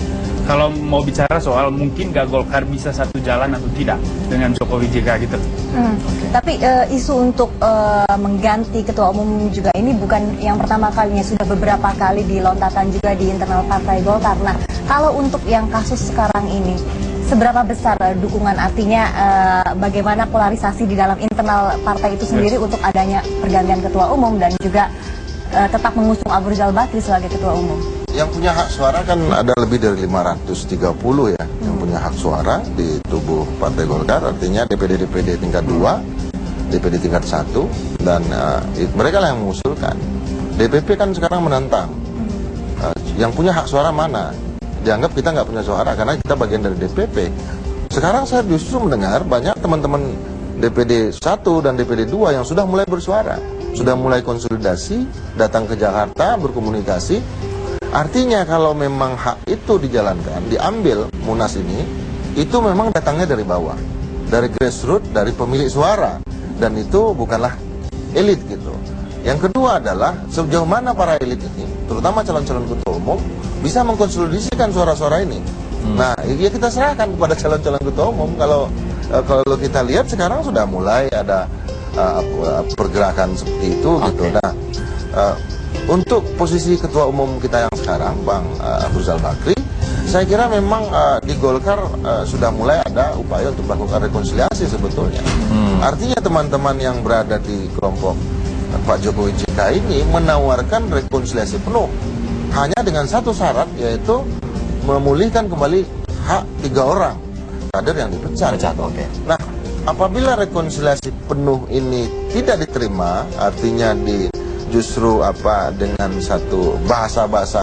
Kalau mau bicara soal mungkin gak Golkar bisa satu jalan atau tidak dengan Jokowi JK gitu. Tapi isu untuk mengganti ketua umum juga ini bukan yang pertama kalinya, sudah beberapa kali dilontarkan juga di internal partai Golkar. Nah, kalau untuk yang kasus sekarang ini, seberapa besar dukungan, artinya bagaimana polarisasi di dalam internal partai itu sendiri untuk adanya pergantian ketua umum dan juga tetap mengusung Abu Rizal Bakri sebagai ketua umum? Yang punya hak suara kan ada lebih dari 530 ya, yang punya hak suara di tubuh Partai Golkar, artinya DPD tingkat 2, DPD tingkat 1, dan mereka lah yang mengusulkan. DPP kan sekarang menantang, yang punya hak suara mana? Dianggap kita nggak punya suara karena kita bagian dari DPP. Sekarang saya justru mendengar banyak teman-teman DPD 1 dan DPD 2 yang sudah mulai bersuara, sudah mulai konsolidasi, datang ke Jakarta, berkomunikasi. Artinya kalau memang hak itu dijalankan, diambil Munas ini, itu memang datangnya dari bawah, dari grassroots, dari pemilik suara, dan itu bukanlah elit gitu. Yang kedua adalah sejauh mana para elit ini, terutama calon-calon ketua umum, bisa mengkonsolidasikan suara-suara ini. Nah, ya kita serahkan kepada calon-calon ketua umum. Kalau kita lihat sekarang sudah mulai ada pergerakan seperti itu, gitu. Nah, untuk posisi ketua umum kita yang sekarang, Bang Abu Rizal Bakri, saya kira memang di Golkar sudah mulai ada upaya untuk melakukan rekonsiliasi sebetulnya. Artinya teman-teman yang berada di kelompok Pak Jokowi JK ini menawarkan rekonsiliasi penuh hanya dengan satu syarat, yaitu memulihkan kembali hak 3 orang kader yang dipecat. Nah, apabila rekonsiliasi penuh ini tidak diterima, artinya justru dengan satu bahasa-bahasa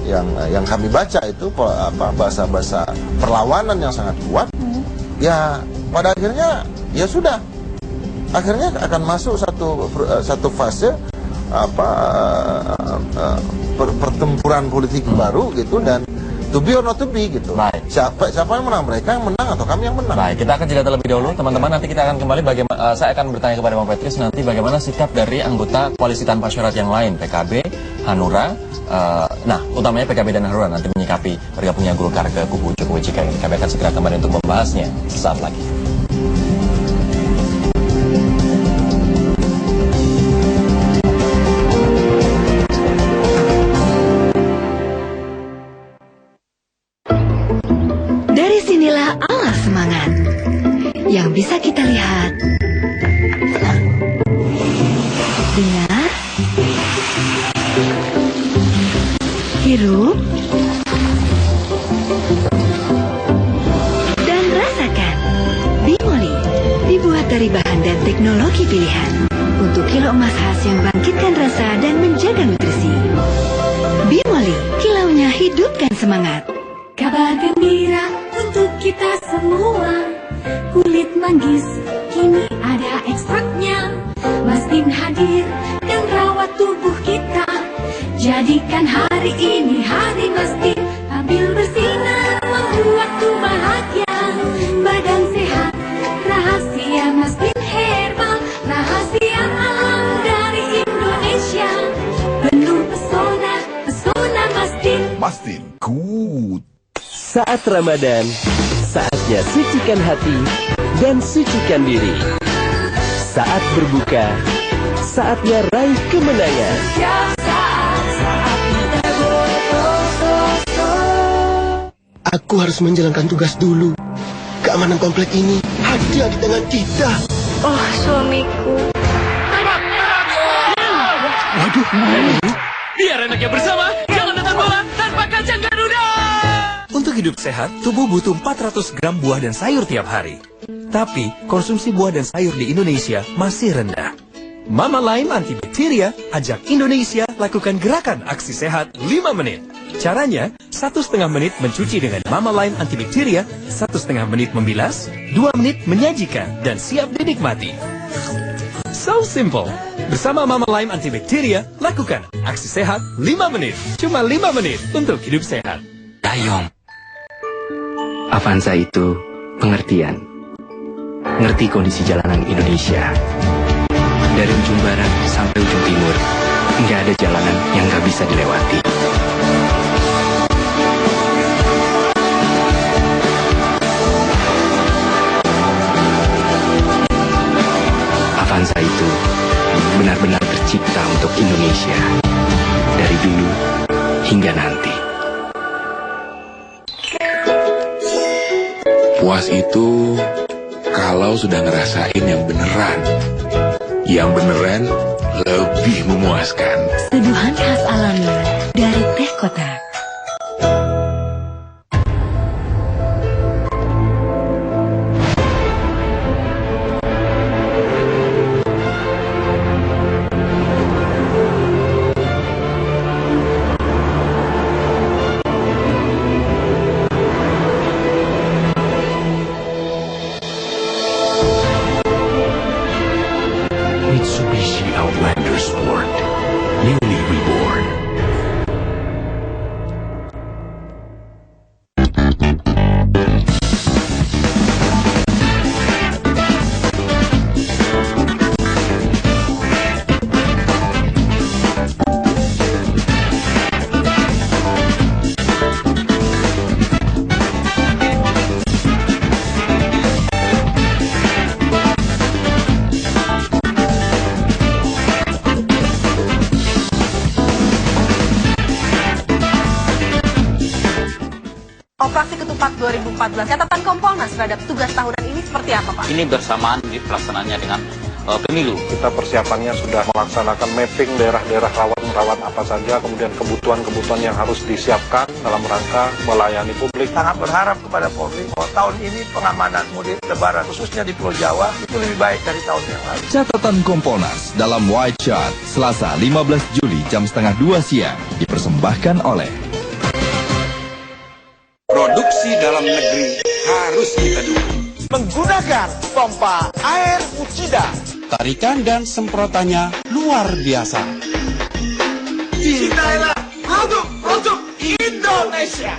yang kami baca itu bahasa-bahasa perlawanan yang sangat kuat, ya pada akhirnya ya sudah. Akhirnya akan masuk satu fase pertempuran politik baru gitu, dan to be or not to be gitu. Baik. Siapa yang menang, mereka yang menang atau kami yang menang? Baik, kita akan jeda terlebih dahulu, teman-teman. Nanti kita akan kembali saya akan bertanya kepada Bang Petrus nanti bagaimana sikap dari anggota koalisi tanpa syarat yang lain, PKB, Hanura. Nah, utamanya PKB dan Hanura nanti menyikapi bergabungnya Golkar ke kubu Jokowi JK ini. Kami akan segera kembali untuk membahasnya sesaat lagi. Yang bisa kita lihat, dengar, hirup, dan rasakan. Bimoli dibuat dari bahan dan teknologi pilihan untuk kilo emas khas yang bangkitkan rasa dan menjaga nutrisi. Bimoli, kilaunya hidupkan semangat. Kabar gembira untuk kita semua. Kulit manggis, kini ada ekstraknya. Mastin hadir dan rawat tubuh kita. Jadikan hari ini hari Mastin. Ambil bersinar, membuat tubuh bahagia. Badan sehat, rahasia Mastin herbal. Rahasia alam dari Indonesia. Penuh pesona, pesona Mastin. Mastin, good. Saat Ramadan, saatnya sucikan hati dan sucikan diri. Saat berbuka, saatnya raih kemenangan. Aku harus menjalankan tugas dulu. Keamanan komplek ini ada di tangan kita. Oh, suamiku. Waduh. Biar enaknya bersama, jangan nonton bola tanpa kacang Garuda. Untuk hidup sehat, tubuh butuh 400 gram buah dan sayur tiap hari. Tapi, konsumsi buah dan sayur di Indonesia masih rendah. Mama Lime Antibakteria ajak Indonesia lakukan gerakan aksi sehat 5 menit. Caranya, 1,5 menit mencuci dengan Mama Lime Antibakteria, 1,5 menit membilas, 2 menit menyajikan, dan siap dinikmati. So simple. Bersama Mama Lime Antibakteria, lakukan aksi sehat 5 menit. Cuma 5 menit untuk hidup sehat. Dayong. Avanza itu pengertian. Ngerti kondisi jalanan Indonesia. Dari ujung barat sampai ujung timur, nggak ada jalanan yang nggak bisa dilewati. Avanza itu benar-benar tercipta untuk Indonesia. Dari dulu hingga nanti. Puas itu kalau sudah ngerasain yang beneran. Yang beneran lebih memuaskan. Seduhan khas alami dari teh kotak. Mitsubishi Outlander Sport, newly reborn. 2014. Catatan Kompolnas terhadap tugas tahunan ini seperti apa, Pak? Ini bersamaan di pelaksanaannya dengan pemilu. Kita persiapannya sudah melaksanakan mapping daerah-daerah rawan apa saja, kemudian kebutuhan-kebutuhan yang harus disiapkan dalam rangka melayani publik. Sangat berharap kepada Polri bahwa tahun ini pengamanan mudik lebaran khususnya di Pulau Jawa itu lebih baik dari tahun yang lalu. Catatan Kompolnas dalam Wide Shot Selasa 15 Juli jam 1:30 siang dipersembahkan oleh Produksi dalam negeri harus kita dukung. Menggunakan pompa air Uchida. Tarikan dan semprotannya luar biasa. Cintailah produk Indonesia.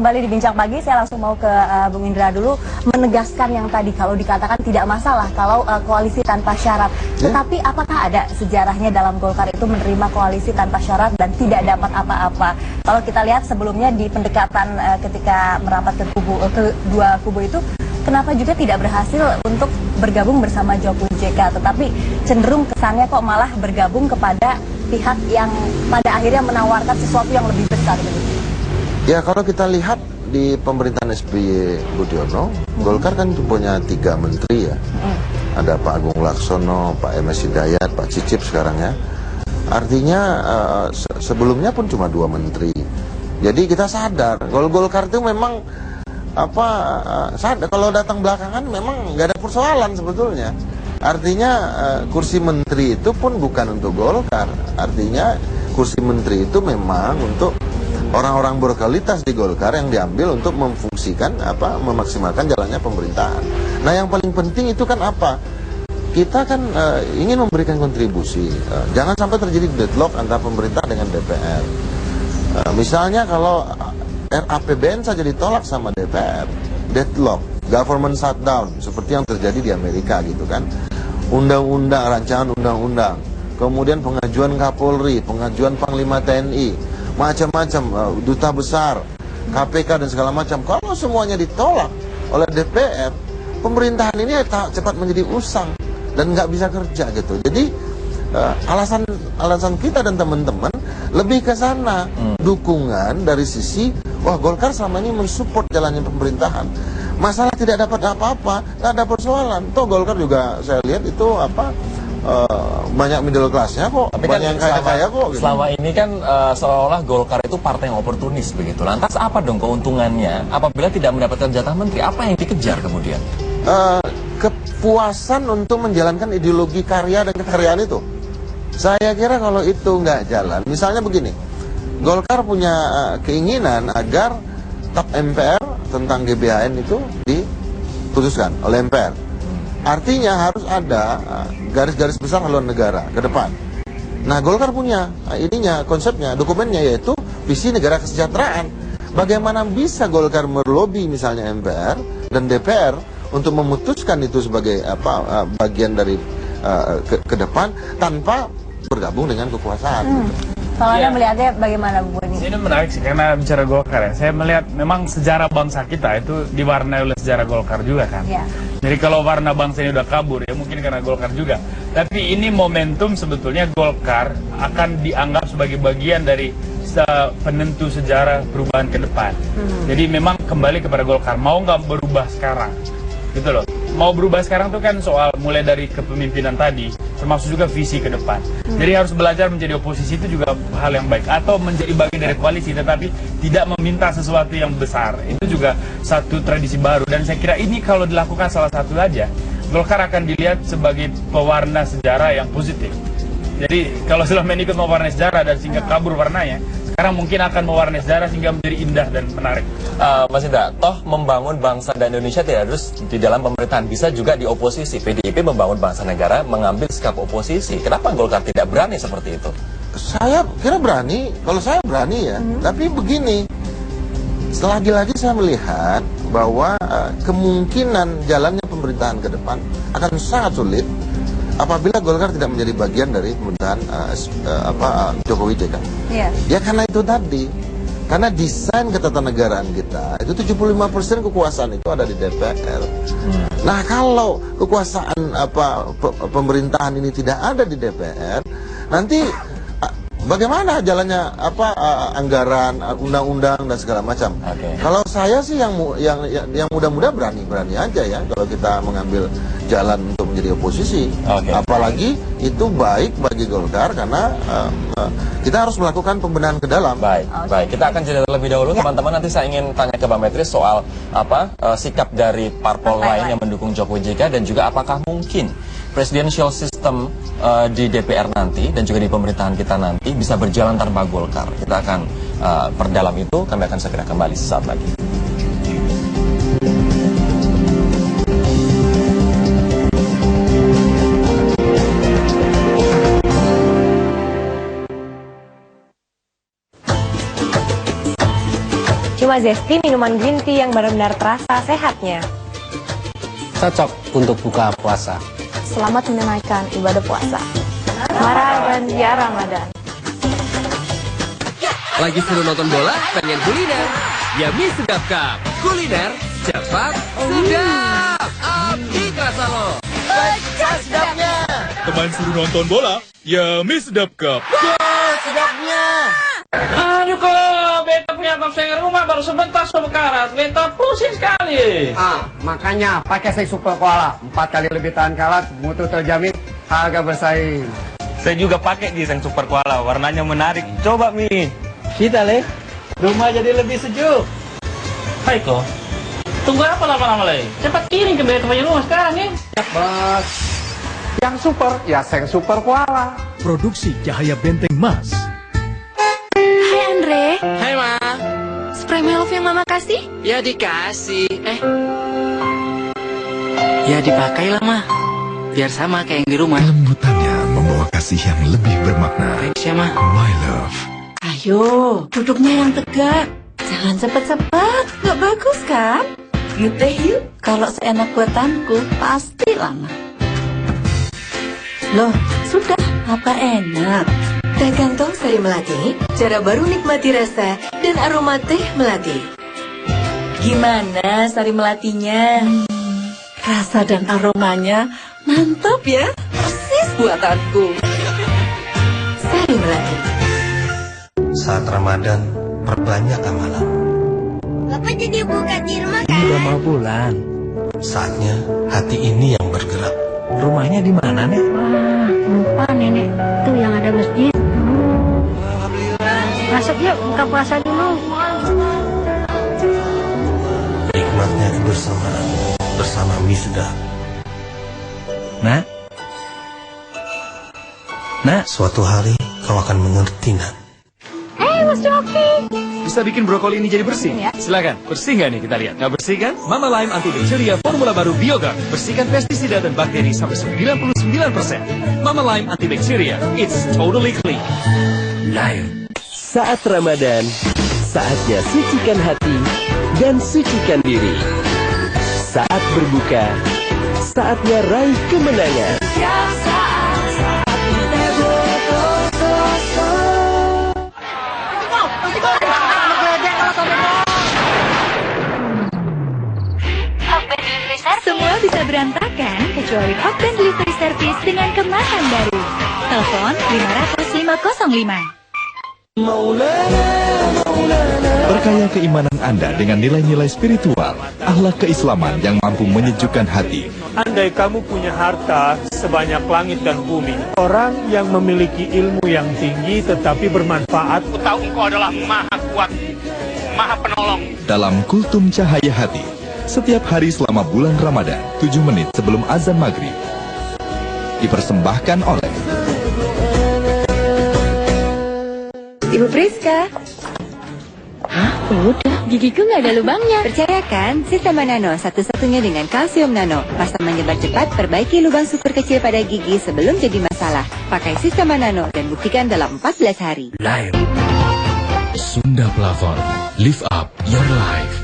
Kembali di Bincang Pagi, saya langsung mau ke Bung Indra dulu, menegaskan yang tadi kalau dikatakan tidak masalah kalau koalisi tanpa syarat. Tetapi apakah ada sejarahnya dalam Golkar itu menerima koalisi tanpa syarat dan tidak dapat apa-apa? Kalau kita lihat sebelumnya di pendekatan ketika merapat ke dua kubu itu, kenapa juga tidak berhasil untuk bergabung bersama Jokowi JK, tetapi cenderung kesannya kok malah bergabung kepada pihak yang pada akhirnya menawarkan sesuatu yang lebih besar begitu. Ya, kalau kita lihat di pemerintahan SBY Budiono, Golkar kan punya 3 menteri ya. Ada Pak Agung Laksono, Pak MS Hidayat, Pak Cicip sekarang ya. Artinya sebelumnya pun cuma 2 menteri. Jadi kita sadar, Golkar itu memang sadar kalau datang belakangan memang nggak ada persoalan sebetulnya. Artinya kursi menteri itu pun bukan untuk Golkar. Artinya kursi menteri itu memang untuk orang-orang berkualitas di Golkar yang diambil untuk memfungsikan memaksimalkan jalannya pemerintahan. Nah, yang paling penting itu kan apa? Kita kan ingin memberikan kontribusi. Jangan sampai terjadi deadlock antara pemerintah dengan DPR. Misalnya kalau RAPBN saja ditolak sama DPR, deadlock, government shutdown, seperti yang terjadi di Amerika gitu kan. Undang-undang, rancangan undang-undang, kemudian pengajuan Kapolri, pengajuan Panglima TNI, macam-macam, duta besar, KPK dan segala macam. Kalau semuanya ditolak oleh DPR, pemerintahan ini cepat menjadi usang dan nggak bisa kerja gitu. Jadi alasan kita dan teman-teman lebih ke sana, dukungan dari sisi wah, Golkar selama ini mensupport jalannya pemerintahan. Masalah tidak dapat apa-apa, nggak ada persoalan. Toh Golkar juga saya lihat itu banyak middle class-nya kok, tapi banyak yang kaya-kaya kok gitu. Selama ini kan seolah-olah Golkar itu partai yang oportunis begitu. Lantas apa dong keuntungannya apabila tidak mendapatkan jatah menteri? Apa yang dikejar kemudian? Kepuasan untuk menjalankan ideologi karya dan kekaryaan itu. Saya kira kalau itu nggak jalan, misalnya begini, Golkar punya keinginan agar TAP MPR tentang GBHN itu diputuskan oleh MPR. Artinya harus ada garis-garis besar haluan negara ke depan. Nah, Golkar punya konsepnya, dokumennya, yaitu visi negara kesejahteraan. Bagaimana bisa Golkar melobi misalnya MPR dan DPR untuk memutuskan itu sebagai bagian dari ke depan tanpa bergabung dengan kekuasaan. Kalau Anda melihatnya bagaimana, Bu Boni? Ini menarik sih, karena bicara Golkar ya, saya melihat memang sejarah bangsa kita itu diwarnai oleh sejarah Golkar juga kan. Jadi kalau warna bangsa ini udah kabur ya mungkin karena Golkar juga. Tapi ini momentum sebetulnya Golkar akan dianggap sebagai bagian dari penentu sejarah perubahan ke depan. Jadi memang kembali kepada Golkar, mau nggak berubah sekarang, gitu loh. Mau berubah sekarang tuh kan soal mulai dari kepemimpinan tadi, termasuk juga visi ke depan. Jadi harus belajar menjadi oposisi itu juga hal yang baik, atau menjadi bagian dari koalisi tetapi tidak meminta sesuatu yang besar. Itu juga satu tradisi baru, dan saya kira ini kalau dilakukan salah satu aja, Golkar akan dilihat sebagai pewarna sejarah yang positif. Jadi kalau selama ini ikut mewarnai sejarah dan sehingga kabur warnanya, karena mungkin akan mewarnai sejarah sehingga menjadi indah dan menarik. Mas Indra, toh membangun bangsa dan Indonesia tidak harus di dalam pemerintahan, bisa juga di oposisi. PDIP membangun bangsa negara, mengambil sikap oposisi. Kenapa Golkar tidak berani seperti itu? Saya kira berani, kalau saya berani ya. Tapi begini, lagi-lagi saya melihat bahwa kemungkinan jalannya pemerintahan ke depan akan sangat sulit apabila Golkar tidak menjadi bagian dari pemerintahan Jokowi JK. Ya karena itu tadi, karena desain ketatanegaraan kita itu 75% kekuasaan itu ada di DPR. Nah kalau kekuasaan pemerintahan ini tidak ada di DPR, nanti bagaimana jalannya anggaran, undang-undang dan segala macam. Kalau saya sih yang muda-muda berani aja ya kalau kita mengambil jalan untuk menjadi oposisi. Apalagi itu baik bagi Golkar karena kita harus melakukan pembenahan ke dalam. Baik. Kita akan jeda terlebih dahulu, teman-teman. Nanti saya ingin tanya ke Bang Metris soal sikap dari parpol lain yang mendukung Jokowi JK dan juga apakah mungkin presidential system di DPR nanti dan juga di pemerintahan kita nanti bisa berjalan tanpa Golkar. Kita akan perdalam itu, kami akan segera kembali sesaat lagi. Cuma Zesty, minuman green tea yang benar-benar terasa sehatnya. Cocok untuk buka puasa. Selamat menunaikan ibadah puasa. Marah dan ya Ramadan. Lagi seru nonton bola, pengen kuliner? Ya mie sedap cup. Kuliner cepat, sedap. Abdi kerasa lo. Pecah sedapnya. Teman seru nonton bola? Ya mie sedap cup. Wah, sedapnya. Aduh kok, beta punya kopseng rumah baru sebentar sebekarat. Beta pusing sekali. Makanya pakai Seng Super Koala. 4 kali lebih tahan karat, mutu terjamin, harga bersaing. Saya juga pakai di Seng Super Koala, warnanya menarik. Coba Mi. Kita rumah jadi lebih sejuk. Hai kok. Tunggu apa lama-lama lagi? Cepat kirim ke beta punya rumah sekarang nih. Bos. Yang super, ya Seng Super Koala. Produksi Cahaya Benteng Mas. Hai Andre. Hai Ma. Spray My Love yang Mama kasih? Ya dikasih. Ya dipakailah Ma. Biar sama kayak yang di rumah. Kelembutannya membawa kasih yang lebih bermakna. Thanks ya Ma. My Love. Ayo, duduknya yang tegak. Jangan cepat-cepat, nggak bagus kan? Ngeteh yuk. Kalau seenak buatanku, pasti lama. Loh, sudah, apa enak? Teh gantong sari melati, cara baru nikmati rasa dan aroma teh melati. Gimana sari melatinya? Rasa dan aromanya mantap ya, persis buatanku. Sari melati. Saat Ramadan, perbanyak amalan. Bapak jadi buka di rumah kan? Udah mau pulang. Saatnya hati ini yang bergerak. Rumahnya di mana, Nek? Wah, lupa Nenek. Tuh yang ada masjid. Masuk yuk, buka puasa dulu. Nikmatnya kebersamaan bersama mie sedap. Nak, suatu hari kau akan mengerti, Nak. Mas Joki. Bisa bikin brokoli ini jadi bersih? Silakan, bersih nggak nih kita lihat? Nggak bersih kan? Mama Lime Antibacteria formula baru Bioguard. Bersihkan pestisida dan bakteri sampai 99%. Mama Lime Antibacteria, it's totally clean. Lime. Saat Ramadan, saatnya sucikan hati dan sucikan diri. Saat berbuka, saatnya raih kemenangan. Semua bisa berantakan kecuali Hotban Delivery Service dengan kemahan baru. Telepon 500 505. Perkaya keimanan Anda dengan nilai-nilai spiritual, akhlak keislaman yang mampu menyejukkan hati. Andai kamu punya harta sebanyak langit dan bumi, orang yang memiliki ilmu yang tinggi tetapi bermanfaat. Aku tahu engkau adalah maha kuat, maha penolong. Dalam Kultum Cahaya Hati, setiap hari selama bulan Ramadan, 7 menit sebelum azan maghrib. Dipersembahkan oleh Ibu Priska. Hah? Udah, gigiku nggak ada lubangnya. Percaya kan, Sistema Nano satu-satunya dengan kalsium nano. Pasta menyebar cepat, perbaiki lubang super kecil pada gigi sebelum jadi masalah. Pakai Sistema Nano dan buktikan dalam 14 hari. Live. Sunda Plafon, live up your life.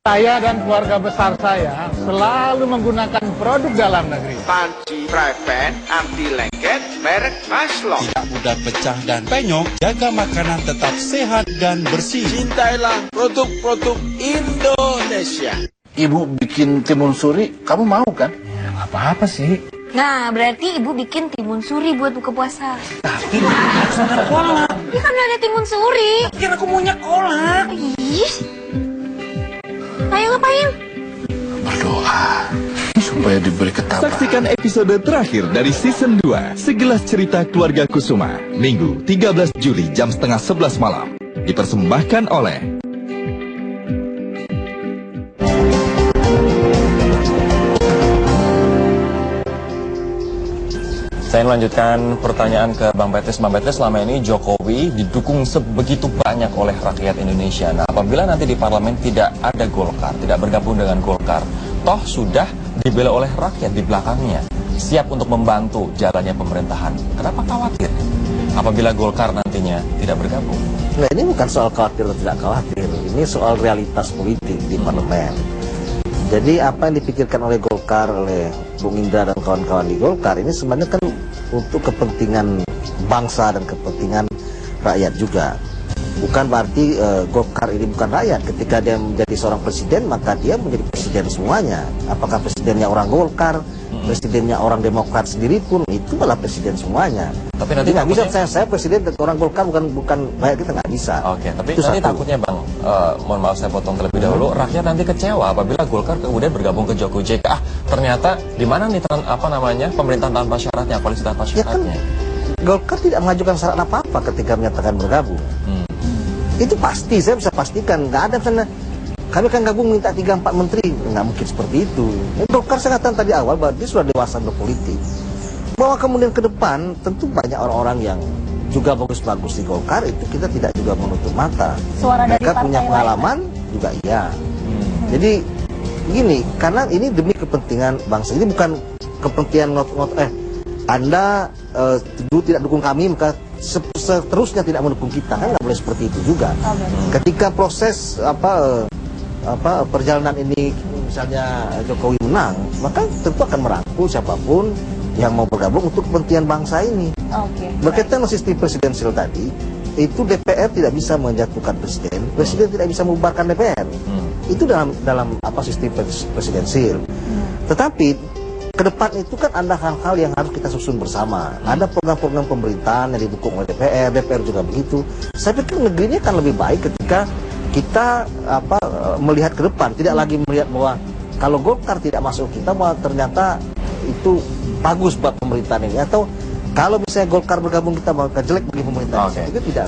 Saya dan keluarga besar saya selalu menggunakan produk dalam negeri. Panci, Preven, anti lengket, merek Maslok. Tidak mudah pecah dan penyok, jaga makanan tetap sehat dan bersih. Cintailah produk-produk Indonesia. Ibu bikin timun suri, kamu mau kan? Apa-apa sih? Nah, berarti ibu bikin timun suri buat buka puasa. Tapi harus ada kolak. Ini kan ada timun suri. Kira aku maunya kolak. Ih. Ayo ngapain? Berdoa supaya diberi ketabahan. Saksikan episode terakhir dari season 2 Segelas Cerita Keluarga Kusuma, Minggu 13 Juli jam 10:30 malam. Dipersembahkan oleh Saya melanjutkan pertanyaan ke Bang Petrus. Bang Petrus, selama ini Jokowi didukung sebegitu banyak oleh rakyat Indonesia. Nah, apabila nanti di parlemen tidak ada Golkar, tidak bergabung dengan Golkar, toh sudah dibela oleh rakyat di belakangnya, siap untuk membantu jalannya pemerintahan. Kenapa khawatir apabila Golkar nantinya tidak bergabung? Nah, ini bukan soal khawatir atau tidak khawatir, ini soal realitas politik di parlemen. Jadi apa yang dipikirkan oleh Golkar, oleh Bung Indra dan kawan-kawan di Golkar ini sebenarnya kan untuk kepentingan bangsa dan kepentingan rakyat juga. Bukan berarti Golkar ini bukan rakyat. Ketika dia menjadi seorang presiden, maka dia menjadi presiden semuanya. Apakah presidennya orang Golkar, presidennya orang Demokrat sendiri pun, itu adalah presiden semuanya. Tapi nanti nggak bisa saya presiden orang Golkar bukan rakyat, kita nggak bisa. Oke, tapi nanti takutnya Bang, mohon maaf saya potong terlebih dahulu, rakyat nanti kecewa apabila Golkar kemudian bergabung ke Jokowi JK. Di di mana nih pemerintahan tanpa syaratnya, koalisi tanpa syaratnya? Ya kan, Golkar tidak mengajukan syarat apa-apa ketika menyatakan bergabung. Itu pasti, saya bisa pastikan, nggak ada misalnya kami akan gabung minta 3-4 menteri, nggak mungkin seperti itu. Golkar saya katakan tadi awal bahwa dia sudah dewasa berpolitik, bahwa kemudian ke depan tentu banyak orang-orang yang juga bagus-bagus di Golkar, itu kita tidak juga menutup mata. Suara dari mereka punya pengalaman juga iya. Jadi gini, karena ini demi kepentingan bangsa, ini bukan kepentingan Anda dulu tidak dukung kami maka seterusnya tidak mendukung kita, kan nggak boleh seperti itu juga. Ketika proses perjalanan ini misalnya Jokowi menang, maka tentu akan merangkul siapapun yang mau bergabung untuk kepentingan bangsa ini. Berkaitan dengan sistem presidensial tadi, itu DPR tidak bisa menjatuhkan presiden, presiden tidak bisa membubarkan DPR. Itu dalam sistem presidensial. Tetapi ke depan itu kan ada hal-hal yang harus kita susun bersama. Ada program-program pemerintahan yang didukung oleh DPR juga begitu. Saya pikir negeri ini akan lebih baik ketika kita melihat ke depan, tidak lagi melihat bahwa kalau Golkar tidak masuk kita, bahwa ternyata itu bagus buat pemerintahan ini, atau kalau misalnya Golkar bergabung kita bakal jelek bagi pemerintahan. Itu tidak.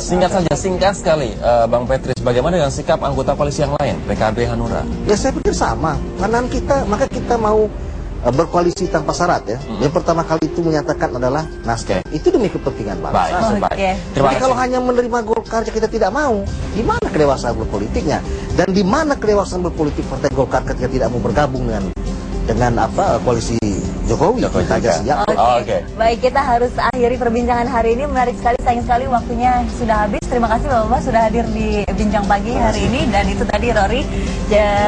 Singkat sekali, Bang Petrus, bagaimana dengan sikap anggota koalisi yang lain, PKB, Hanura? Ya saya pikir sama. Karena maka kita mau berkoalisi tanpa syarat ya. Yang pertama kali itu menyatakan adalah Nasdem. Itu demi kepentingan bangsa. Jadi kalau hanya menerima Golkar kita tidak mau, di mana kedewasaan berpolitiknya? Dan di mana kedewasaan berpolitik Partai Golkar ketika tidak mau bergabung dengan koalisi Jokowi? Baik, kita harus akhiri perbincangan hari ini. Menarik sekali, sayang sekali waktunya sudah habis. Terima kasih Bapak sudah hadir di Bincang Pagi hari ini. Dan itu tadi Rory,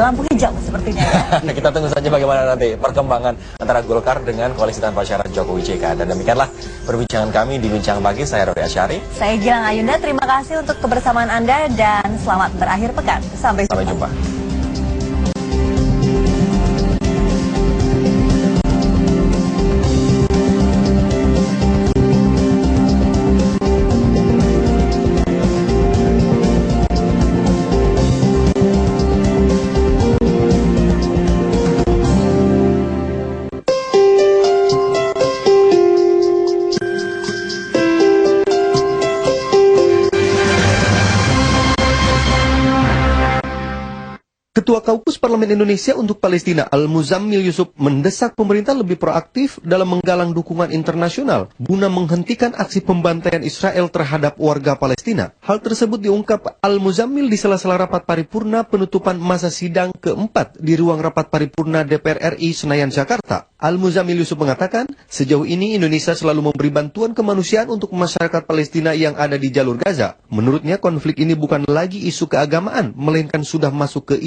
lampu hijau sepertinya ya. Kita tunggu saja bagaimana nanti perkembangan antara Golkar dengan koalisi tanpa syarat Jokowi JK. Dan demikianlah perbincangan kami di Bincang Pagi. Saya Rory Asyari. Saya Gilang Ayunda. Terima kasih untuk kebersamaan Anda dan selamat berakhir pekan. Sampai jumpa. Ketua Kaukus Parlemen Indonesia untuk Palestina Al-Muzammil Yusuf mendesak pemerintah lebih proaktif dalam menggalang dukungan internasional guna menghentikan aksi pembantaian Israel terhadap warga Palestina. Hal tersebut diungkap Al-Muzammil di sela-sela rapat paripurna penutupan masa sidang keempat di ruang rapat paripurna DPR RI Senayan, Jakarta. Al-Muzammil Yusuf mengatakan, sejauh ini Indonesia selalu memberi bantuan kemanusiaan untuk masyarakat Palestina yang ada di jalur Gaza. Menurutnya, konflik ini bukan lagi isu keagamaan, melainkan sudah masuk ke